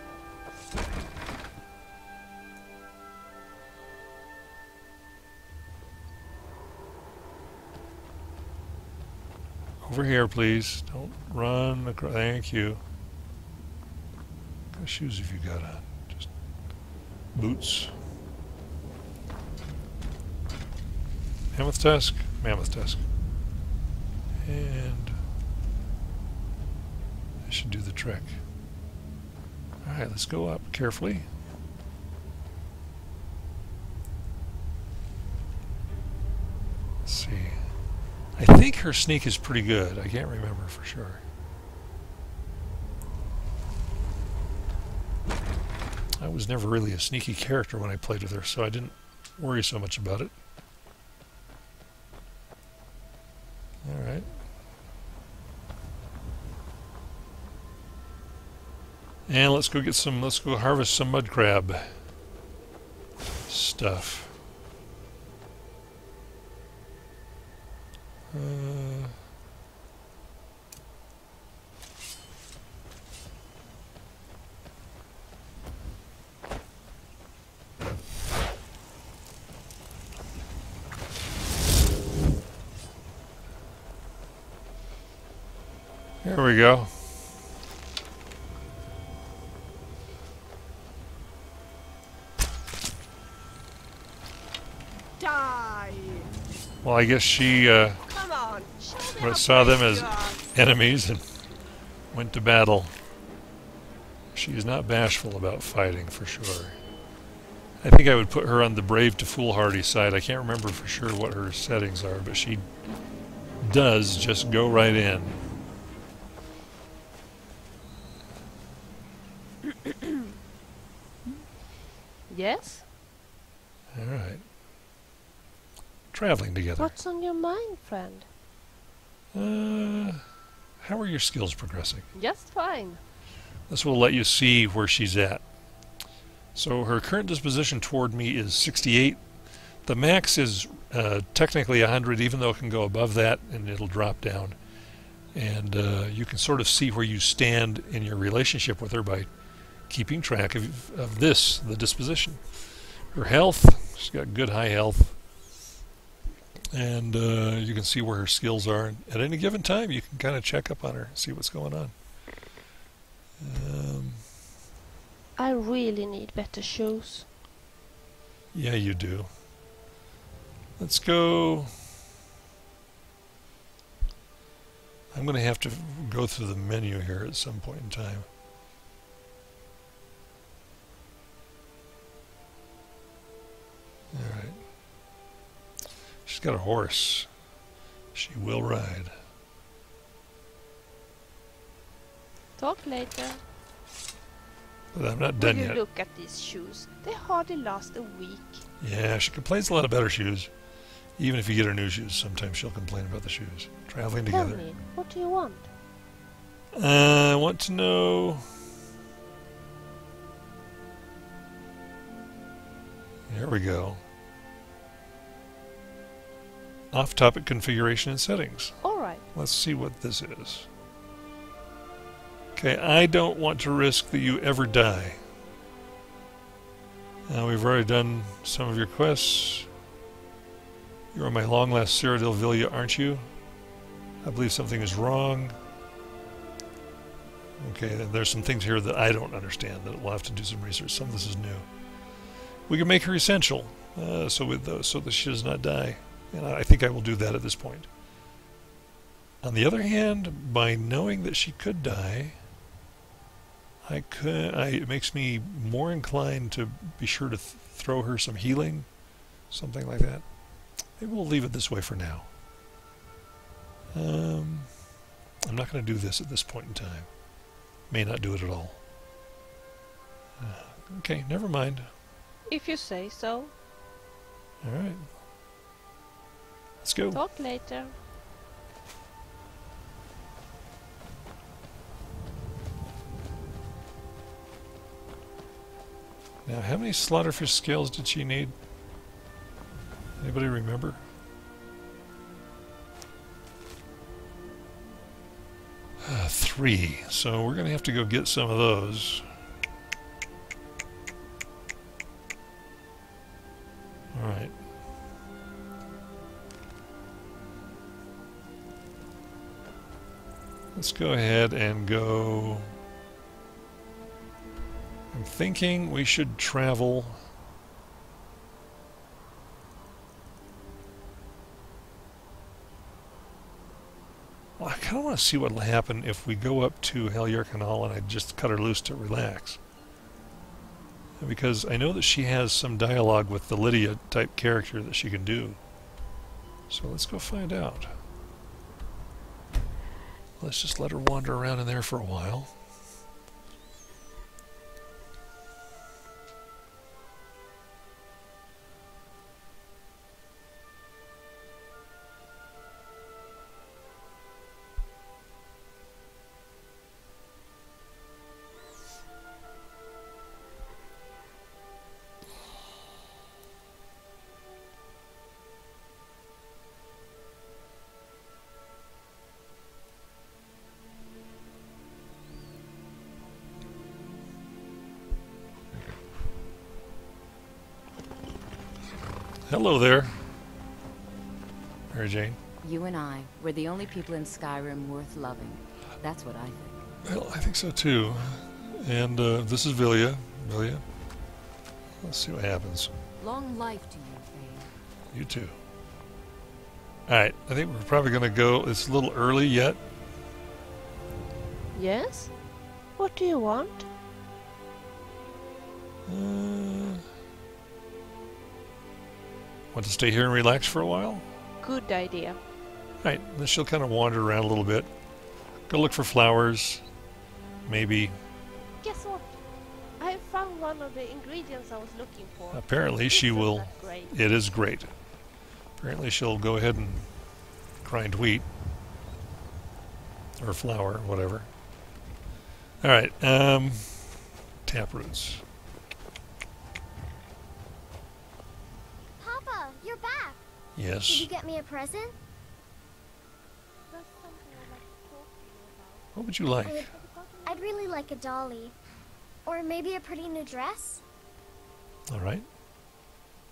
Over here, please. Don't run across. Thank you. What kind of shoes have you got on? Just boots. Mammoth tusk? Mammoth tusk. And I should do the trick. Alright, let's go up carefully. Let's see. I think her sneak is pretty good. I can't remember for sure. I was never really a sneaky character when I played with her, so I didn't worry so much about it. Alright. And let's go harvest some mud crab stuff. There we go. Die! Well, I guess she Come on, show me saw them brave as you are. enemies and went to battle. She is not bashful about fighting, for sure. I think I would put her on the brave to foolhardy side. I can't remember for sure what her settings are, but she does just go right in. Yes? Alright. Traveling together. What's on your mind, friend? How are your skills progressing? Just fine. This will let you see where she's at. So her current disposition toward me is 68. The max is technically 100, even though it can go above that and it'll drop down. And you can sort of see where you stand in your relationship with her by keeping track of this, the disposition. Her health, she's got good high health. And you can see where her skills are. At any given time, you can kind of check up on her, see what's going on. I really need better shoes. Yeah, you do. Let's go. I'm going to have to go through the menu here at some point in time. Alright. She's got a horse. She will ride. Talk later. But I'm not done Will you yet. look at these shoes? They hardly last a week. Yeah, she complains a lot of better shoes. Even if you get her new shoes, sometimes she'll complain about the shoes. Traveling Tell together. me, what do you want? I want to know... There we go. Off-topic configuration and settings. Alright. Let's see what this is. Okay, I don't want to risk that you ever die. We've already done some of your quests. You're my long-lost Cyrodiil Vilja, aren't you? I believe something is wrong. Okay, there's some things here that I don't understand that we'll have to do some research. Some of this is new. We can make her essential, so that she does not die. And I think I will do that at this point. On the other hand, by knowing that she could die, it makes me more inclined to be sure to throw her some healing, something like that. Maybe we'll leave it this way for now. I'm not going to do this at this point in time. May not do it at all. Okay, never mind. If you say so. Alright. Let's go. Talk later. Now, how many slaughterfish scales did she need? Anybody remember? Three. So we're going to have to go get some of those. Alright. Let's go ahead and go... I'm thinking we should travel... Well, I kind of want to see what will happen if we go up to Heljar Canal and I just cut her loose to relax. Because I know that she has some dialogue with the Lydia type character that she can do. So let's go find out. Let's just let her wander around in there for a while. Hello there, Mary Jane. You and I, we're the only people in Skyrim worth loving. That's what I think. Well, I think so too. And this is Vilja. Vilja. Let's see what happens. Long life to you, Thane. You too. Alright, I think we're probably going to go. It's a little early yet. Yes? What do you want? Want to stay here and relax for a while? Good idea. Alright, then she'll kind of wander around a little bit. Go look for flowers. Maybe. Guess what? I found one of the ingredients I was looking for. Apparently she Isn't will. that great? It is great. Apparently she'll go ahead and grind wheat. Or flour, whatever. Alright, taproots. Papa, you're back. Yes. Did you get me a present? That's something I'd like to talk to you about. What would you like? I'd really like a dolly. Or maybe a pretty new dress. Alright.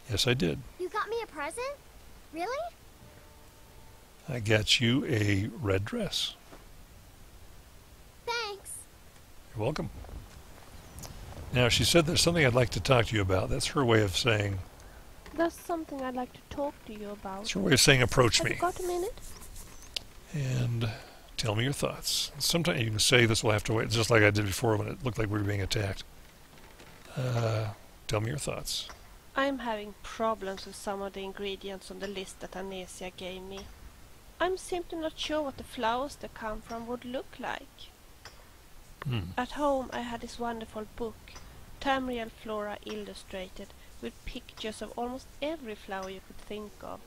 Yes, I did. You got me a present? Really? I got you a red dress. Thanks. You're welcome. Now, she said there's something I'd like to talk to you about. That's her way of saying... There's something I'd like to talk to you about. That's her way of saying approach Have me. you got a minute? And tell me your thoughts. Sometimes you can say this will have to wait, just like I did before when it looked like we were being attacked. Tell me your thoughts. I'm having problems with some of the ingredients on the list that Anesia gave me. I'm simply not sure what the flowers that come from would look like. At home I had this wonderful book, Tamriel Flora Illustrated, with pictures of almost every flower you could think of.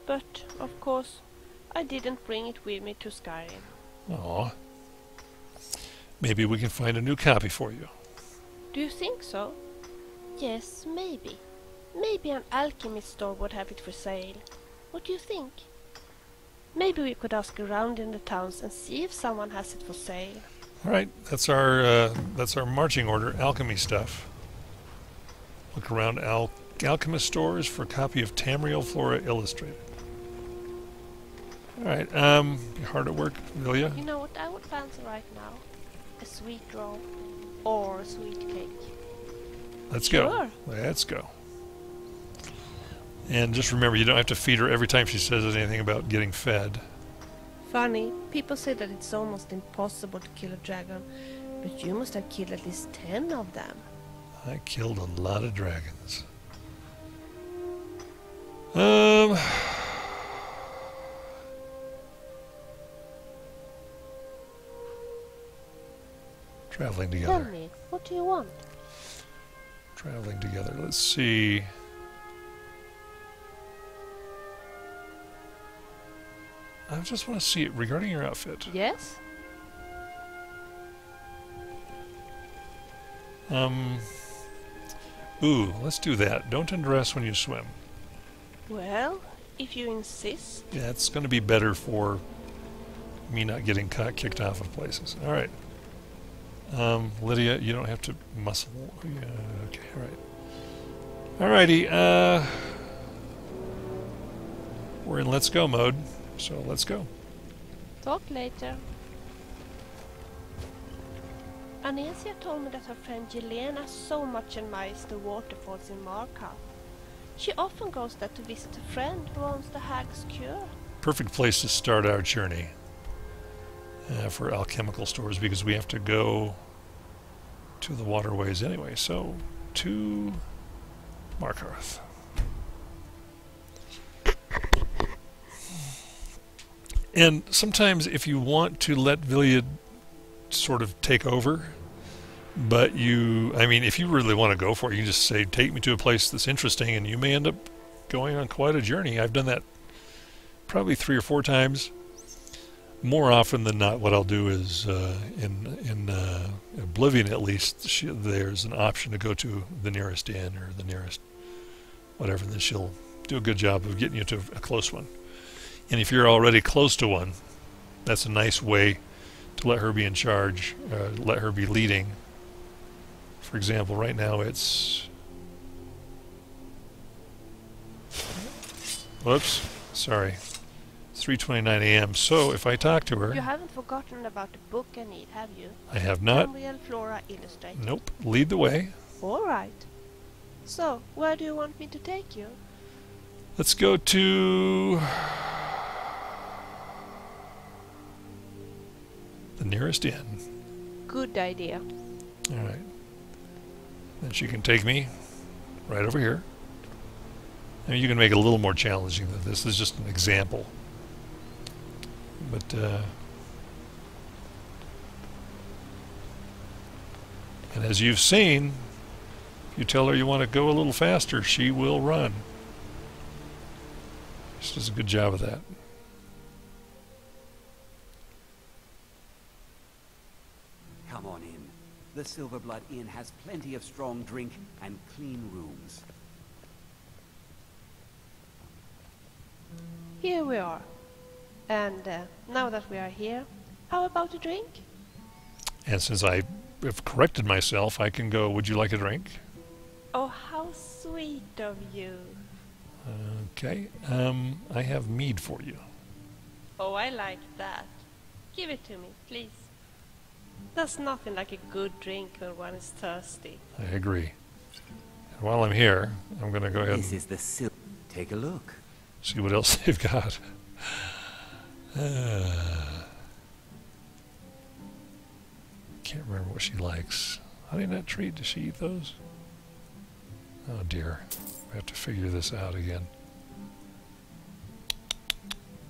But, of course, I didn't bring it with me to Skyrim. Aw. Maybe we can find a new copy for you. Do you think so? Yes, maybe. Maybe an alchemist store would have it for sale. What do you think? Maybe we could ask around in the towns and see if someone has it for sale. All right, that's our marching order, alchemy stuff. Look around alchemist stores for a copy of Tamriel Flora Illustrated. All right, you're hard at work, Vilja. You know what I would fancy right now? A sweet roll or a sweet cake. Let's Sure. go. Let's go. And just remember, you don't have to feed her every time she says anything about getting fed. Funny, people say that it's almost impossible to kill a dragon, but you must have killed at least 10 of them. I killed a lot of dragons. Traveling Tell together. me, what do you want? Traveling together. Let's see. I just want to see it regarding your outfit. Yes? Ooh, let's do that. Don't undress when you swim. Well, if you insist. Yeah, it's going to be better for me not getting kicked off of places. All right. Lydia, you don't have to muscle. Yeah, okay, all right. Alrighty, we're in let's go mode, so let's go. Talk later. Anesia told me that her friend Jelena so much admires the waterfalls in Markarth. She often goes there to visit a friend who owns the Hag's Cure. Perfect place to start our journey for alchemical stores, because we have to go to the waterways anyway. So, to Markarth. And sometimes if you want to let Vilja sort of take over, but if you really want to go for it, you can just say, take me to a place that's interesting, and you may end up going on quite a journey. I've done that probably 3 or 4 times. More often than not, what I'll do is, in Oblivion at least, there's an option to go to the nearest inn or the nearest whatever, and then she'll do a good job of getting you to a close one. And if you're already close to one, that's a nice way to let her be in charge, let her be leading. For example, right now it's... Whoops, sorry. It's 3:29 a.m. So if I talk to her... You haven't forgotten about the book I need, have you? I have not. Tamriel Flora Illustrated. Nope. Lead the way. All right. So, where do you want me to take you? Let's go to... the nearest inn. Good idea. All right. Then she can take me right over here. I mean, you can make it a little more challenging than this. This is just an example. But, and as you've seen, if you tell her you want to go a little faster, she will run. She does a good job of that. Come on in. The Silverblood Inn has plenty of strong drink and clean rooms. Here we are. And now that we are here, how about a drink? And since I have corrected myself, I can go, would you like a drink? Oh, how sweet of you. Okay. I have mead for you. Oh, I like that. Give it to me, please. There's nothing like a good drink when one is thirsty. I agree. And while I'm here, I'm going to go ahead This and is the silver. Take a look. see what else they've got. Can't remember what she likes. Honey nut treat, does she eat those? Oh dear. I have to figure this out again.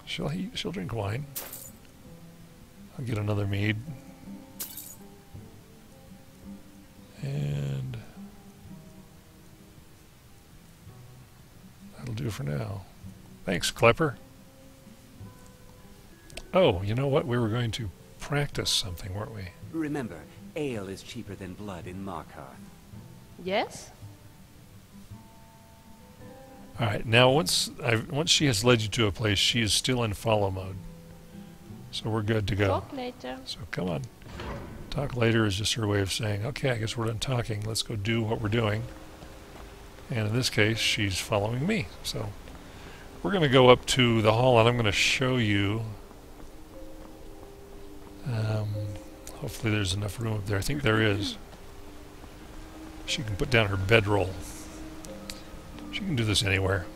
She'll drink wine. I'll get another mead. And that'll do for now. Thanks, Klepper. Oh, you know what? We were going to practice something, weren't we? Remember, ale is cheaper than blood in Markarth. Yes? Alright, now once she has led you to a place, she is still in follow mode. So we're good to go. Talk later. So come on. Talk later is just her way of saying, okay, I guess we're done talking. Let's go do what we're doing. And in this case, she's following me. So we're going to go up to the hall, and I'm going to show you. Hopefully there's enough room up there. I think there is. She can put down her bedroll. She can do this anywhere.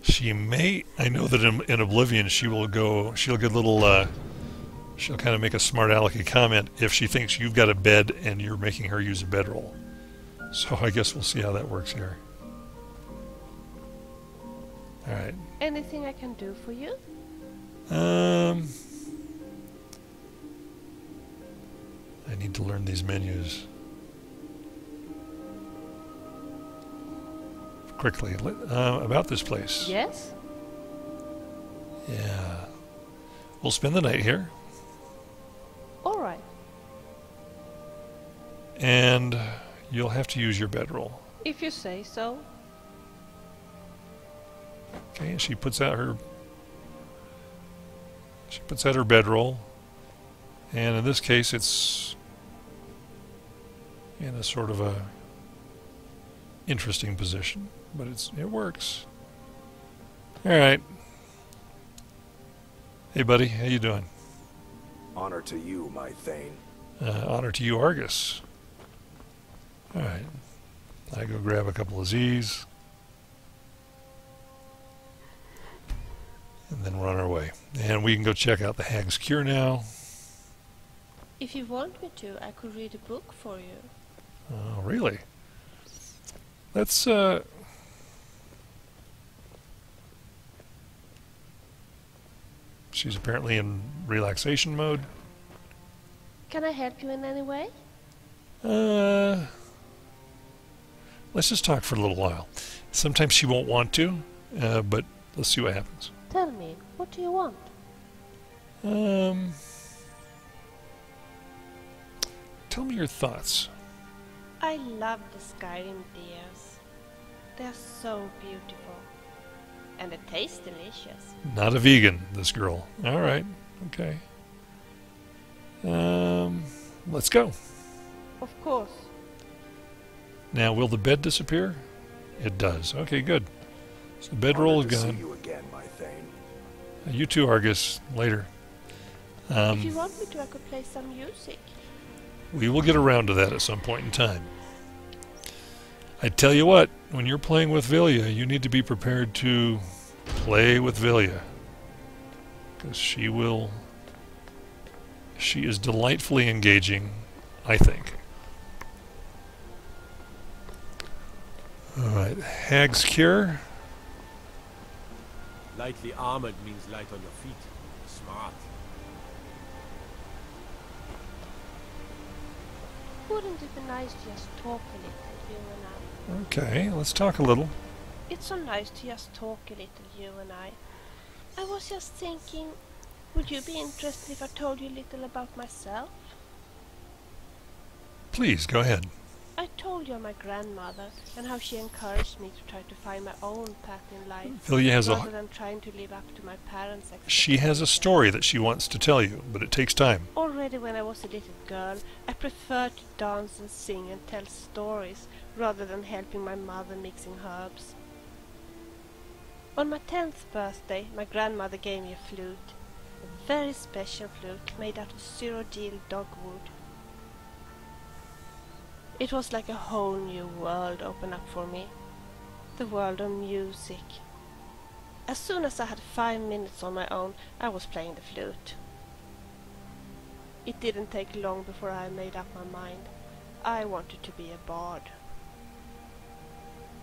She may, I know that in Oblivion she'll get a little, she'll kind of make a smart alecky comment if she thinks you've got a bed and you're making her use a bedroll. So I guess we'll see how that works here. Alright. Anything I can do for you? I need to learn these menus. Quickly. About this place. Yes? Yeah. We'll spend the night here. Alright. And you'll have to use your bedroll. If you say so. Okay, and she puts out her bedroll. And in this case it's in a sort of a interesting position. But it works. Alright. Hey buddy, how you doing? Honor to you, my Thane. Honor to you, Argus. Alright. I go grab a couple of Z's. And then we're on our way. And we can go check out the Hag's Cure now. If you want me to, I could read a book for you. Oh, really? Let's, She's apparently in relaxation mode. Can I help you in any way? Let's just talk for a little while. Sometimes she won't want to, but let's see what happens. Tell me, what do you want? Tell me your thoughts. I love the Skyrim deers. They're so beautiful. And they taste delicious. Not a vegan, this girl. Alright, okay. Let's go. Of course. Now, will the bed disappear? It does. Okay, good. So the bedroll is gone. See you again, my Thane. You too, Argus. Later. If you want me to, I could play some music. We will get around to that at some point in time. I tell you what, when you're playing with Vilja, you need to be prepared to play with Vilja. Because she is delightfully engaging, I think. Alright, Hag's Cure. Lightly armored means light on your feet. Smart. Wouldn't it be nice to just talk a little, you and I? Okay, let's talk a little. It's so nice to just talk a little, you and I. I was just thinking, would you be interested if I told you a little about myself? Please, go ahead. I told you of my grandmother and how she encouraged me to try to find my own path in life, Vilja has rather than trying to live up to my parents' expectations. She has a story that she wants to tell you, but it takes time. Already Already when I was a little girl, I preferred to dance and sing and tell stories rather than helping my mother mixing herbs. On my 10th birthday, my grandmother gave me a flute, a very special flute made out of cyrodiil dogwood. It was like a whole new world opened up for me, the world of music. As soon as I had 5 minutes on my own, I was playing the flute. It didn't take long before I made up my mind. I wanted to be a bard.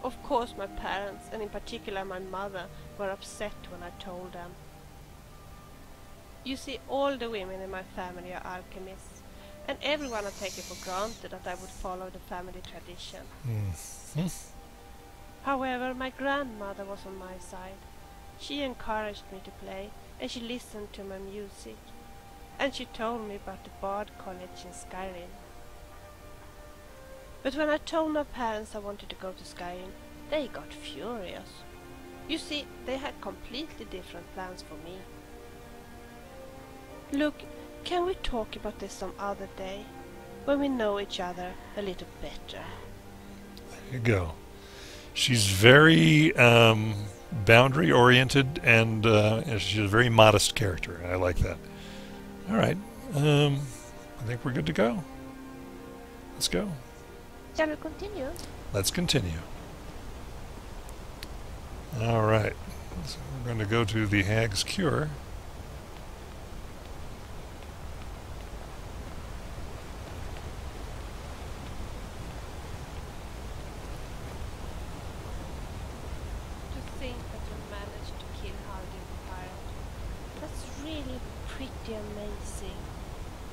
Of course my parents, and in particular my mother, were upset when I told them. You see, all the women in my family are alchemists, and everyone had taken for granted that I would follow the family tradition. However, my grandmother was on my side. She encouraged me to play, and she listened to my music, and she told me about the Bard College in Skyrim. But when I told my parents I wanted to go to Skyrim, they got furious. You see, they had completely different plans for me. Look, can we talk about this some other day, when we know each other a little better? There you go. She's very boundary oriented, and she's a very modest character. I like that. All right, I think we're good to go. Let's go. Shall we continue? Let's continue. All right, so we're going to go to the Hag's Cure. Amazing.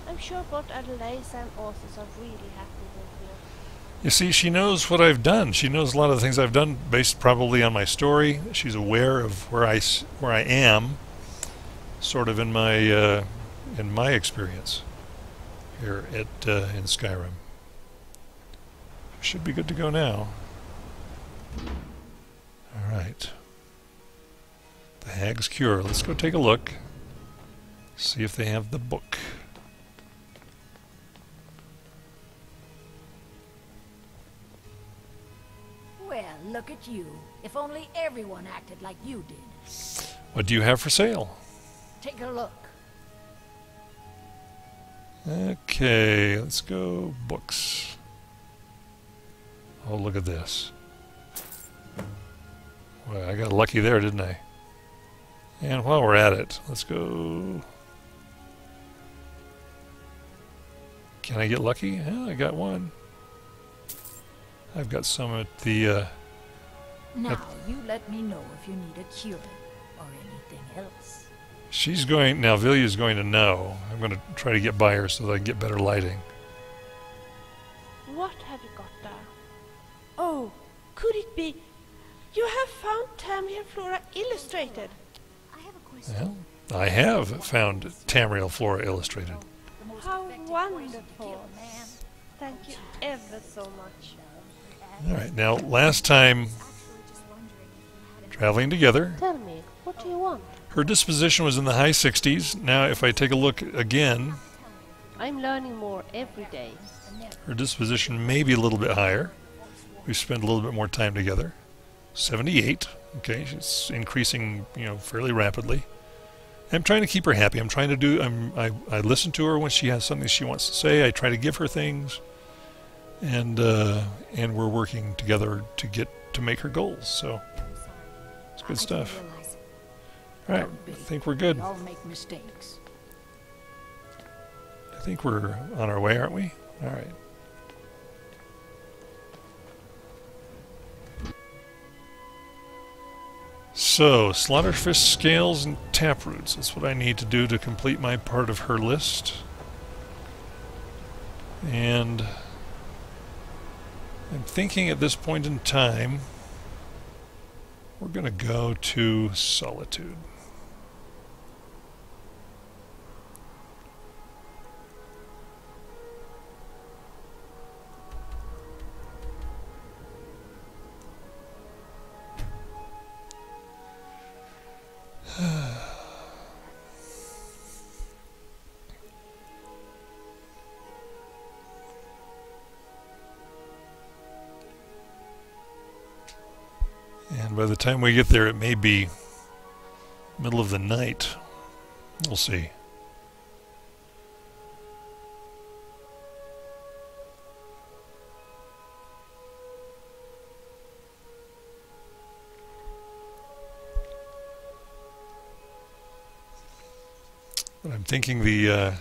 I'm sure both Anesia and authors are really happy with you. You see, she knows what I've done. She knows a lot of the things I've done based probably on my story. She's aware of where I am, sort of in my experience here in Skyrim. Should be good to go now. All right. The Hag's Cure. Let's go take a look. See if they have the book. Well, look at you. If only everyone acted like you did. What do you have for sale? Take a look. Okay, let's go books. Oh, look at this. Well, I got lucky there, didn't I? And while we're at it, let's go. Can I get lucky? Yeah, I got one. I've got some at the... now, you let me know if you need a cure or anything else. She's going... Now, Vilja's going to know. I'm going to try to get by her so that I can get better lighting. What have you got there? Oh, could it be... You have found Tamriel Flora Illustrated? I have a question. Well, I have found Tamriel Flora Illustrated. How wonderful. Thank you ever so much. Alright, now last time traveling together, Tell me, what do you want? her disposition was in the high 60s. Now if I take a look again, I'm learning more every day. her disposition may be a little bit higher. We spend a little bit more time together. 78. Okay, she's increasing, fairly rapidly. I'm trying to keep her happy. I'm trying to do. I listen to her when she has something she wants to say. I try to give her things, and we're working together to make her goals. So it's good stuff. All right, I think we're good. We all make mistakes. I think we're on our way, aren't we? All right. So, slaughterfish scales and taproots. That's what I need to do to complete my part of her list. And I'm thinking at this point in time, we're going to go to Solitude. And by the time we get there, it may be middle of the night. We'll see. But I'm thinking the,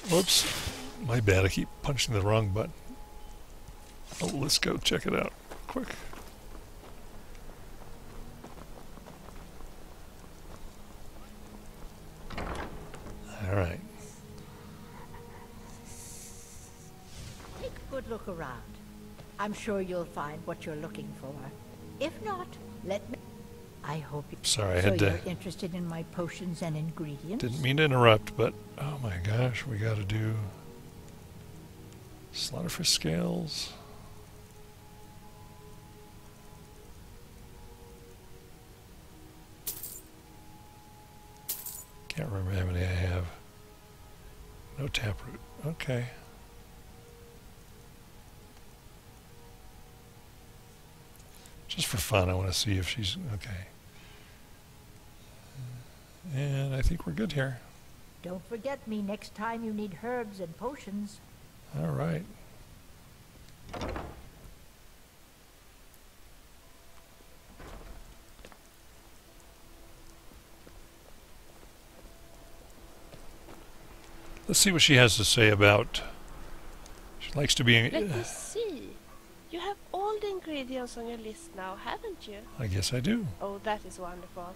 whoops, my bad, I keep punching the wrong button. Oh, let's go check it out quick. Alright. Take a good look around. I'm sure you'll find what you're looking for. If not, let me... I hope you... Sorry, I so had to... you're interested in my potions and ingredients? Didn't mean to interrupt, but oh my gosh, we gotta do... Slaughterfish scales. Can't remember how many I have. No taproot. Okay. Just for fun, I want to see if she's... Okay. And I think we're good here. Don't forget me next time you need herbs and potions. All right. Let's see what she has to say about... She likes to be... Let me see. You have all the ingredients on your list now, haven't you? I guess I do. Oh, that is wonderful.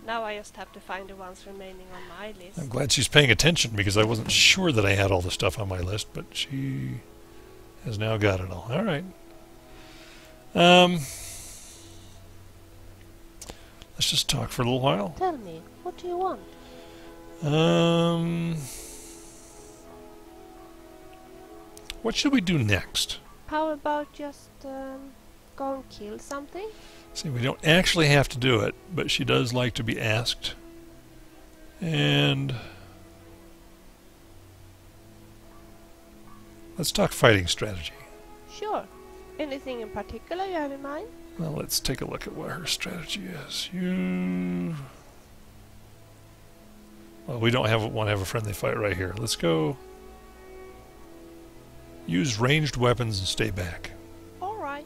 Now I just have to find the ones remaining on my list. I'm glad she's paying attention because I wasn't sure that I had all the stuff on my list, but she has now got it all. All right. Let's just talk for a little while. Tell me, what do you want? What should we do next? How about just go and kill something? See, we don't actually have to do it, but she does like to be asked. And let's talk fighting strategy. Sure. Anything in particular you have in mind? Well, let's take a look at what her strategy is. Well, we don't want to have a friendly fight right here. Let's go use ranged weapons and stay back. Alright.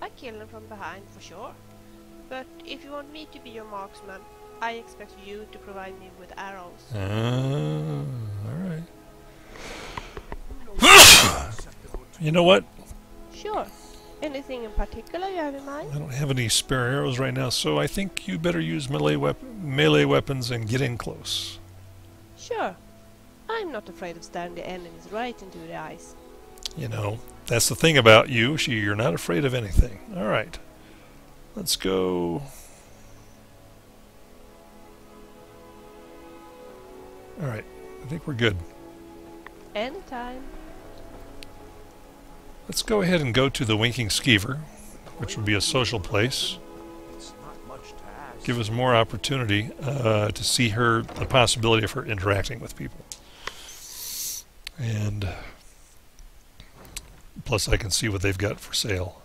I kill them from behind for sure. But if you want me to be your marksman, I expect you to provide me with arrows. Alright. You know what? Sure. Anything in particular you have in mind? I don't have any spare arrows right now, so I think you better use melee weapons and get in close. Sure. I'm not afraid of staring the enemies right into the eyes. You know, that's the thing about you. You're not afraid of anything. Alright. Let's go... Alright. I think we're good. Anytime. Let's go ahead and go to the Winking Skeever, which will be a social place. Give us more opportunity to see the possibility of her interacting with people. And plus I can see what they've got for sale.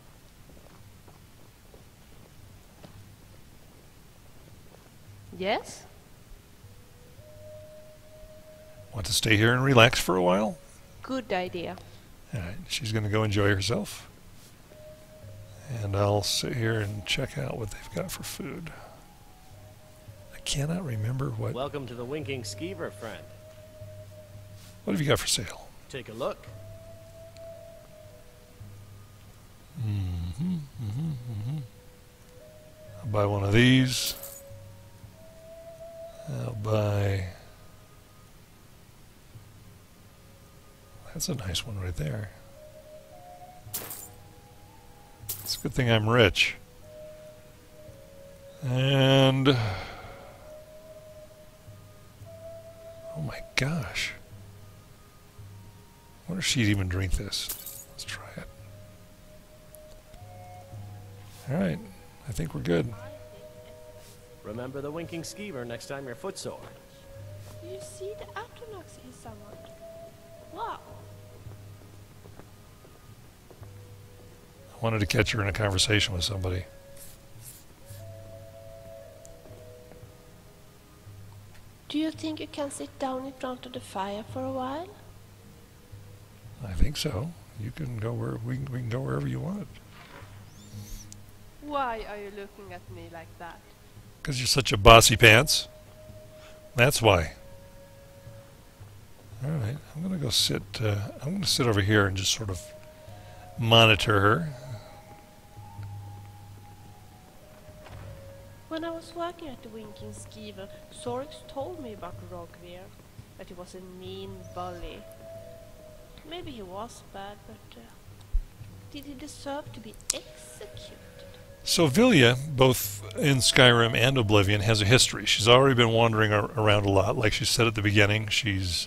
Yes? Want to stay here and relax for a while? Good idea. Alright, she's going to go enjoy herself. And I'll sit here and check out what they've got for food. I cannot remember what... Welcome to the Winking Skeever, friend. What have you got for sale? Take a look. I'll buy one of these. I'll buy... That's a nice one right there. It's a good thing I'm rich. And... oh my gosh. I wonder if she'd even drink this. Let's try it. Alright, I think we're good. Remember the Winking Skeever next time you're footsore. You see, the Atronach is somewhat... Wow. I wanted to catch her in a conversation with somebody. Do you think you can sit down in front of the fire for a while? I think so. You can go where we can go wherever you want. Why are you looking at me like that? Because you're such a bossy pants. That's why. All right, I'm gonna go sit. I'm gonna sit over here and just sort of monitor her. When I was working at the Winking Skeever, Sorix told me about Rogvir, that he was a mean bully. Maybe he was bad, but did he deserve to be executed? So Vilja, both in Skyrim and Oblivion, has a history. She's already been wandering around a lot, like she said at the beginning. She's,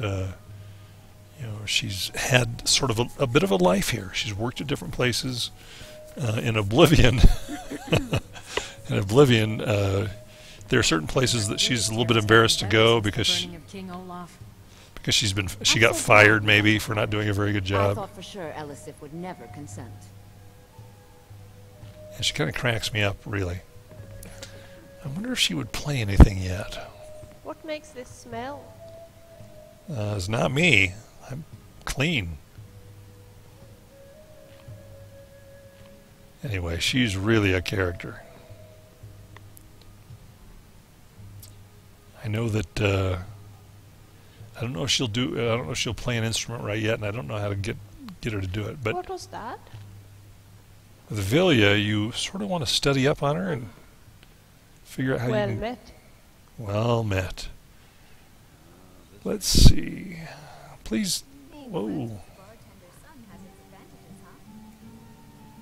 she's had sort of a bit of a life here. She's worked at different places. In Oblivion, there are certain places that she's a little bit embarrassed to go because she got fired maybe for not doing a very good job. I thought for sure Elisif would never consent. And she kind of cracks me up, really. I wonder if she would play anything yet. What makes this smell? It's not me. I'm clean. Anyway, she's really a character. I know that I don't know if she'll play an instrument right yet, and I don't know how to get her to do it. But what was that? with Vilja, you sort of want to study up on her and figure out how you can... Well met. Well met. Let's see. Please... Whoa.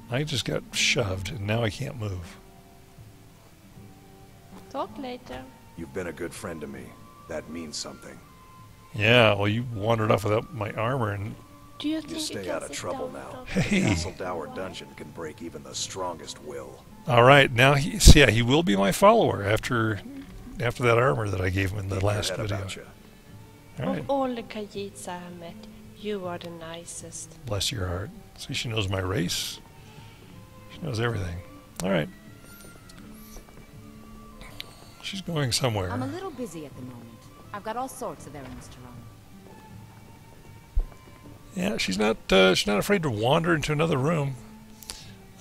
I just got shoved, and now I can't move. Talk later. You've been a good friend to me. That means something. Yeah, well, you wandered off without my armor, and... Do you think you stay out of trouble now. Hey. The Castle Dower dungeon can break even the strongest will. All right, now he will be my follower after that armor that I gave him in the last video. All right. Of all the Khajiits I have met, you are the nicest. Bless your heart. See, she knows my race. She knows everything. All right. She's going somewhere. I'm a little busy at the moment. I've got all sorts of errands to run. Yeah, she's not afraid to wander into another room.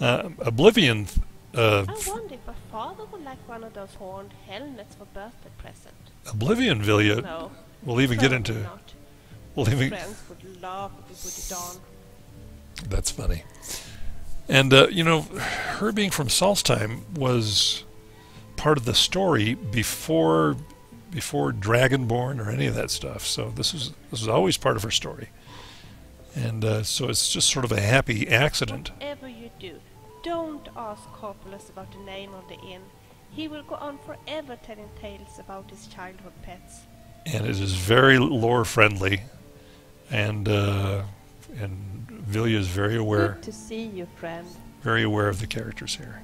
Oblivion. I wonder if my father would like one of those horned helmets for birthday present. Oblivion, Vilja. No. We'll even get into. Not. We'll even. Friends would laugh if we put it on. That's funny. And her being from Solstheim was part of the story before Dragonborn or any of that stuff. So this was always part of her story. And so it's just sort of a happy accident. Whatever you do, don't ask Corpulus about the name of the inn. He will go on forever telling tales about his childhood pets. And it is very lore friendly, and Vilja is very aware. Good to see you, friend. Very aware of the characters here.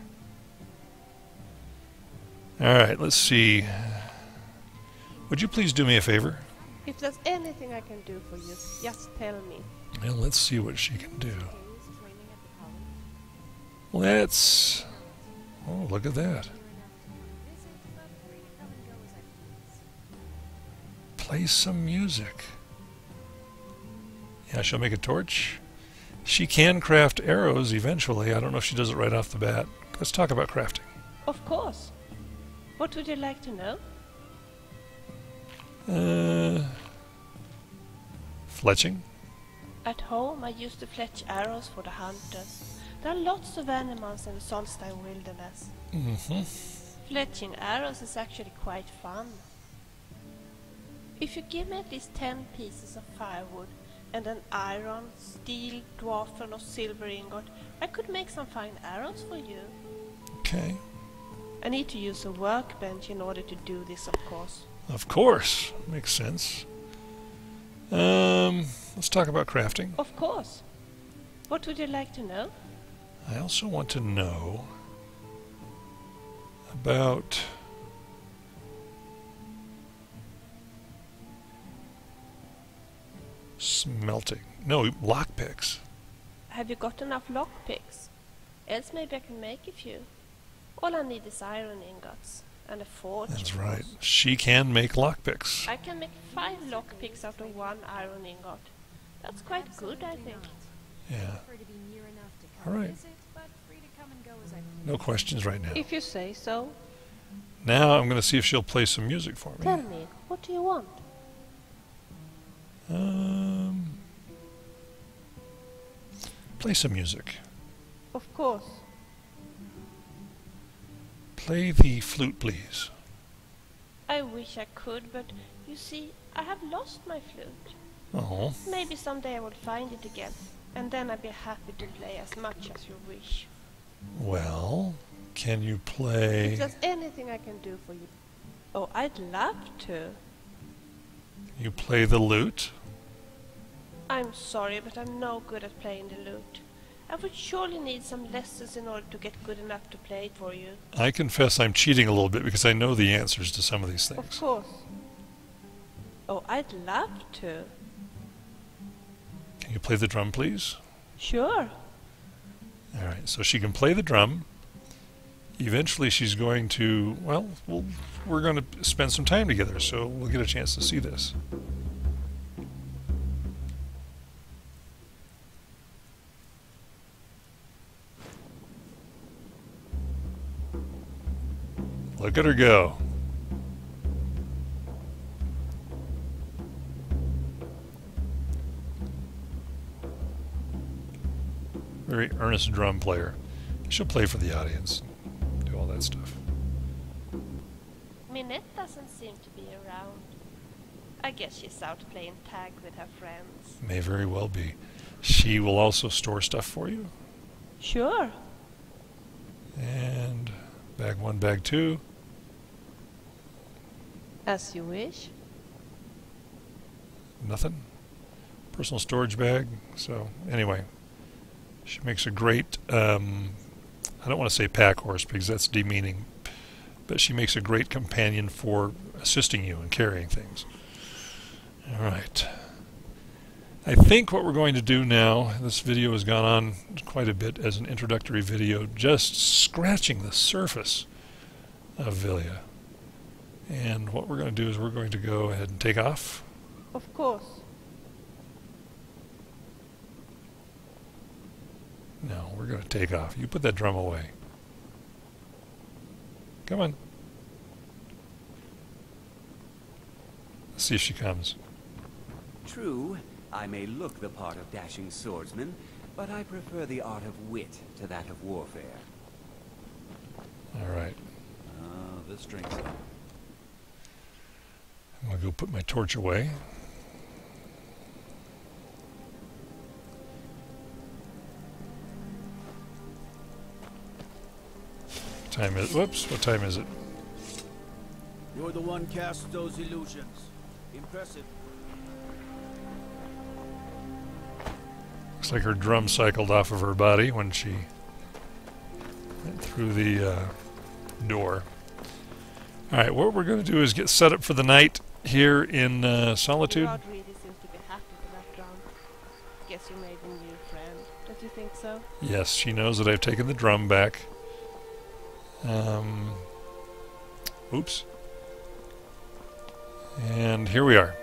All right, let's see. Would you please do me a favor? If there's anything I can do for you, just tell me. Well, let's see what she can do. Let's... Oh, look at that. Play some music. Yeah, she'll make a torch. She can craft arrows eventually. I don't know if she does it right off the bat. Let's talk about crafting. Of course. What would you like to know? Fletching? At home, I used to fletch arrows for the hunters. There are lots of animals in the Solstheim wilderness. Mm-hmm. Fletching arrows is actually quite fun. If you give me at least 10 pieces of firewood and an iron, steel, dwarfen or silver ingot, I could make some fine arrows for you. Okay. I need to use a workbench in order to do this, of course. Of course. Makes sense. Let's talk about crafting. Of course. What would you like to know? I also want to know about smelting. No, lockpicks. Have you got enough lockpicks? Else maybe I can make a few. All I need is iron ingots and a forge. That's right. She can make lockpicks. I can make 5 lockpicks out of 1 iron ingot. That's quite good, I think. Yeah. All right. No questions right now. If you say so. Now I'm going to see if she'll play some music for me. Tell me, what do you want? Play some music. Of course. Play the flute, please. I wish I could, but you see, I have lost my flute. Oh. Maybe someday I will find it again, and then I'll be happy to play as much as you wish. Well, can you play... If there's anything I can do for you. Oh, I'd love to. You play the lute? I'm sorry, but I'm no good at playing the lute. I would surely need some lessons in order to get good enough to play it for you. I confess I'm cheating a little bit because I know the answers to some of these things. Of course. Oh, I'd love to. Can you play the drum, please? Sure. All right, so she can play the drum. Eventually she's going to, well, we're going to spend some time together, so we'll get a chance to see this. Look at her go. Very earnest drum player. She'll play for the audience, do all that stuff. Minette doesn't seem to be around. I guess she's out playing tag with her friends. May very well be. She will also store stuff for you. Sure. And bag 1, bag 2. As you wish. Nothing. Personal storage bag. So anyway, she makes a great, I don't want to say pack horse because that's demeaning, but she makes a great companion for assisting you in carrying things. All right. I think what we're going to do now, this video has gone on quite a bit as an introductory video, just scratching the surface of Vilja. And what we're going to do is we're going to go ahead and take off. Of course. No, we're going to take off. You put that drum away. Come on. Let's see if she comes. True, I may look the part of dashing swordsman, but I prefer the art of wit to that of warfare. All right. This drink's up. I'm going to go put my torch away. Time is, whoops, what time is it? You're the one casts those illusions. Impressive. Looks like her drum cycled off of her body when she went through the door. Alright, what we're going to do is get set up for the night here in Solitude. God really seems to be happy with that drum. Guess you made a new friend. Don't you think so? Yes, she knows that I've taken the drum back. Oops. And here we are.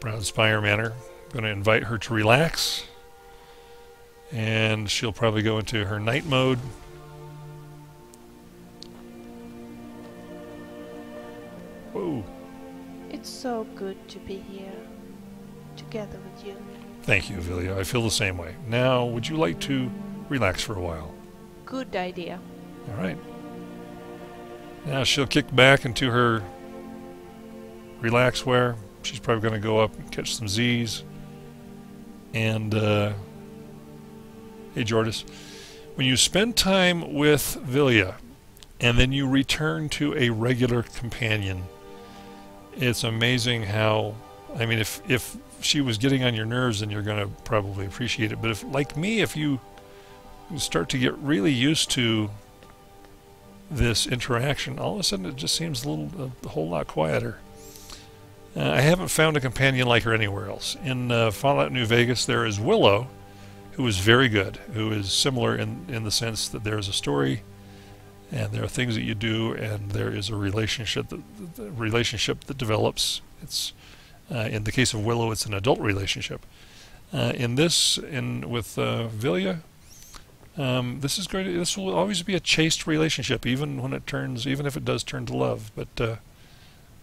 Brownspire Manor. I'm going to invite her to relax. And she'll probably go into her night mode. Whoa. It's so good to be here, together with you. Thank you, Vilja. I feel the same way. Now, would you like to relax for a while? Good idea. All right. Now she'll kick back into her relax wear. She's probably going to go up and catch some Z's. And, hey, Jordis, when you spend time with Vilja and then you return to a regular companion, it's amazing how, I mean, if she was getting on your nerves, then you're going to probably appreciate it. But if, like me, if you start to get really used to this interaction, all of a sudden it just seems a whole lot quieter. I haven't found a companion like her anywhere else. In Fallout New Vegas, there is Willow, who is very good, who is similar in the sense that there is a story, and there are things that you do, and there is a relationship that develops. It's in the case of Willow, it's an adult relationship. With Vilja, this will always be a chaste relationship, even if it does turn to love. But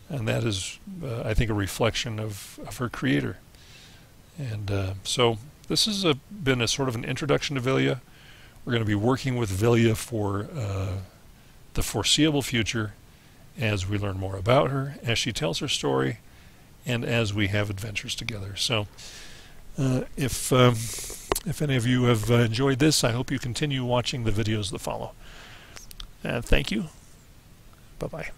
and that is, I think, a reflection of her creator. And so this has been a sort of an introduction to Vilja. We're going to be working with Vilja for the foreseeable future as we learn more about her, as she tells her story, and as we have adventures together. So if any of you have enjoyed this, I hope you continue watching the videos that follow. Thank you. Bye-bye.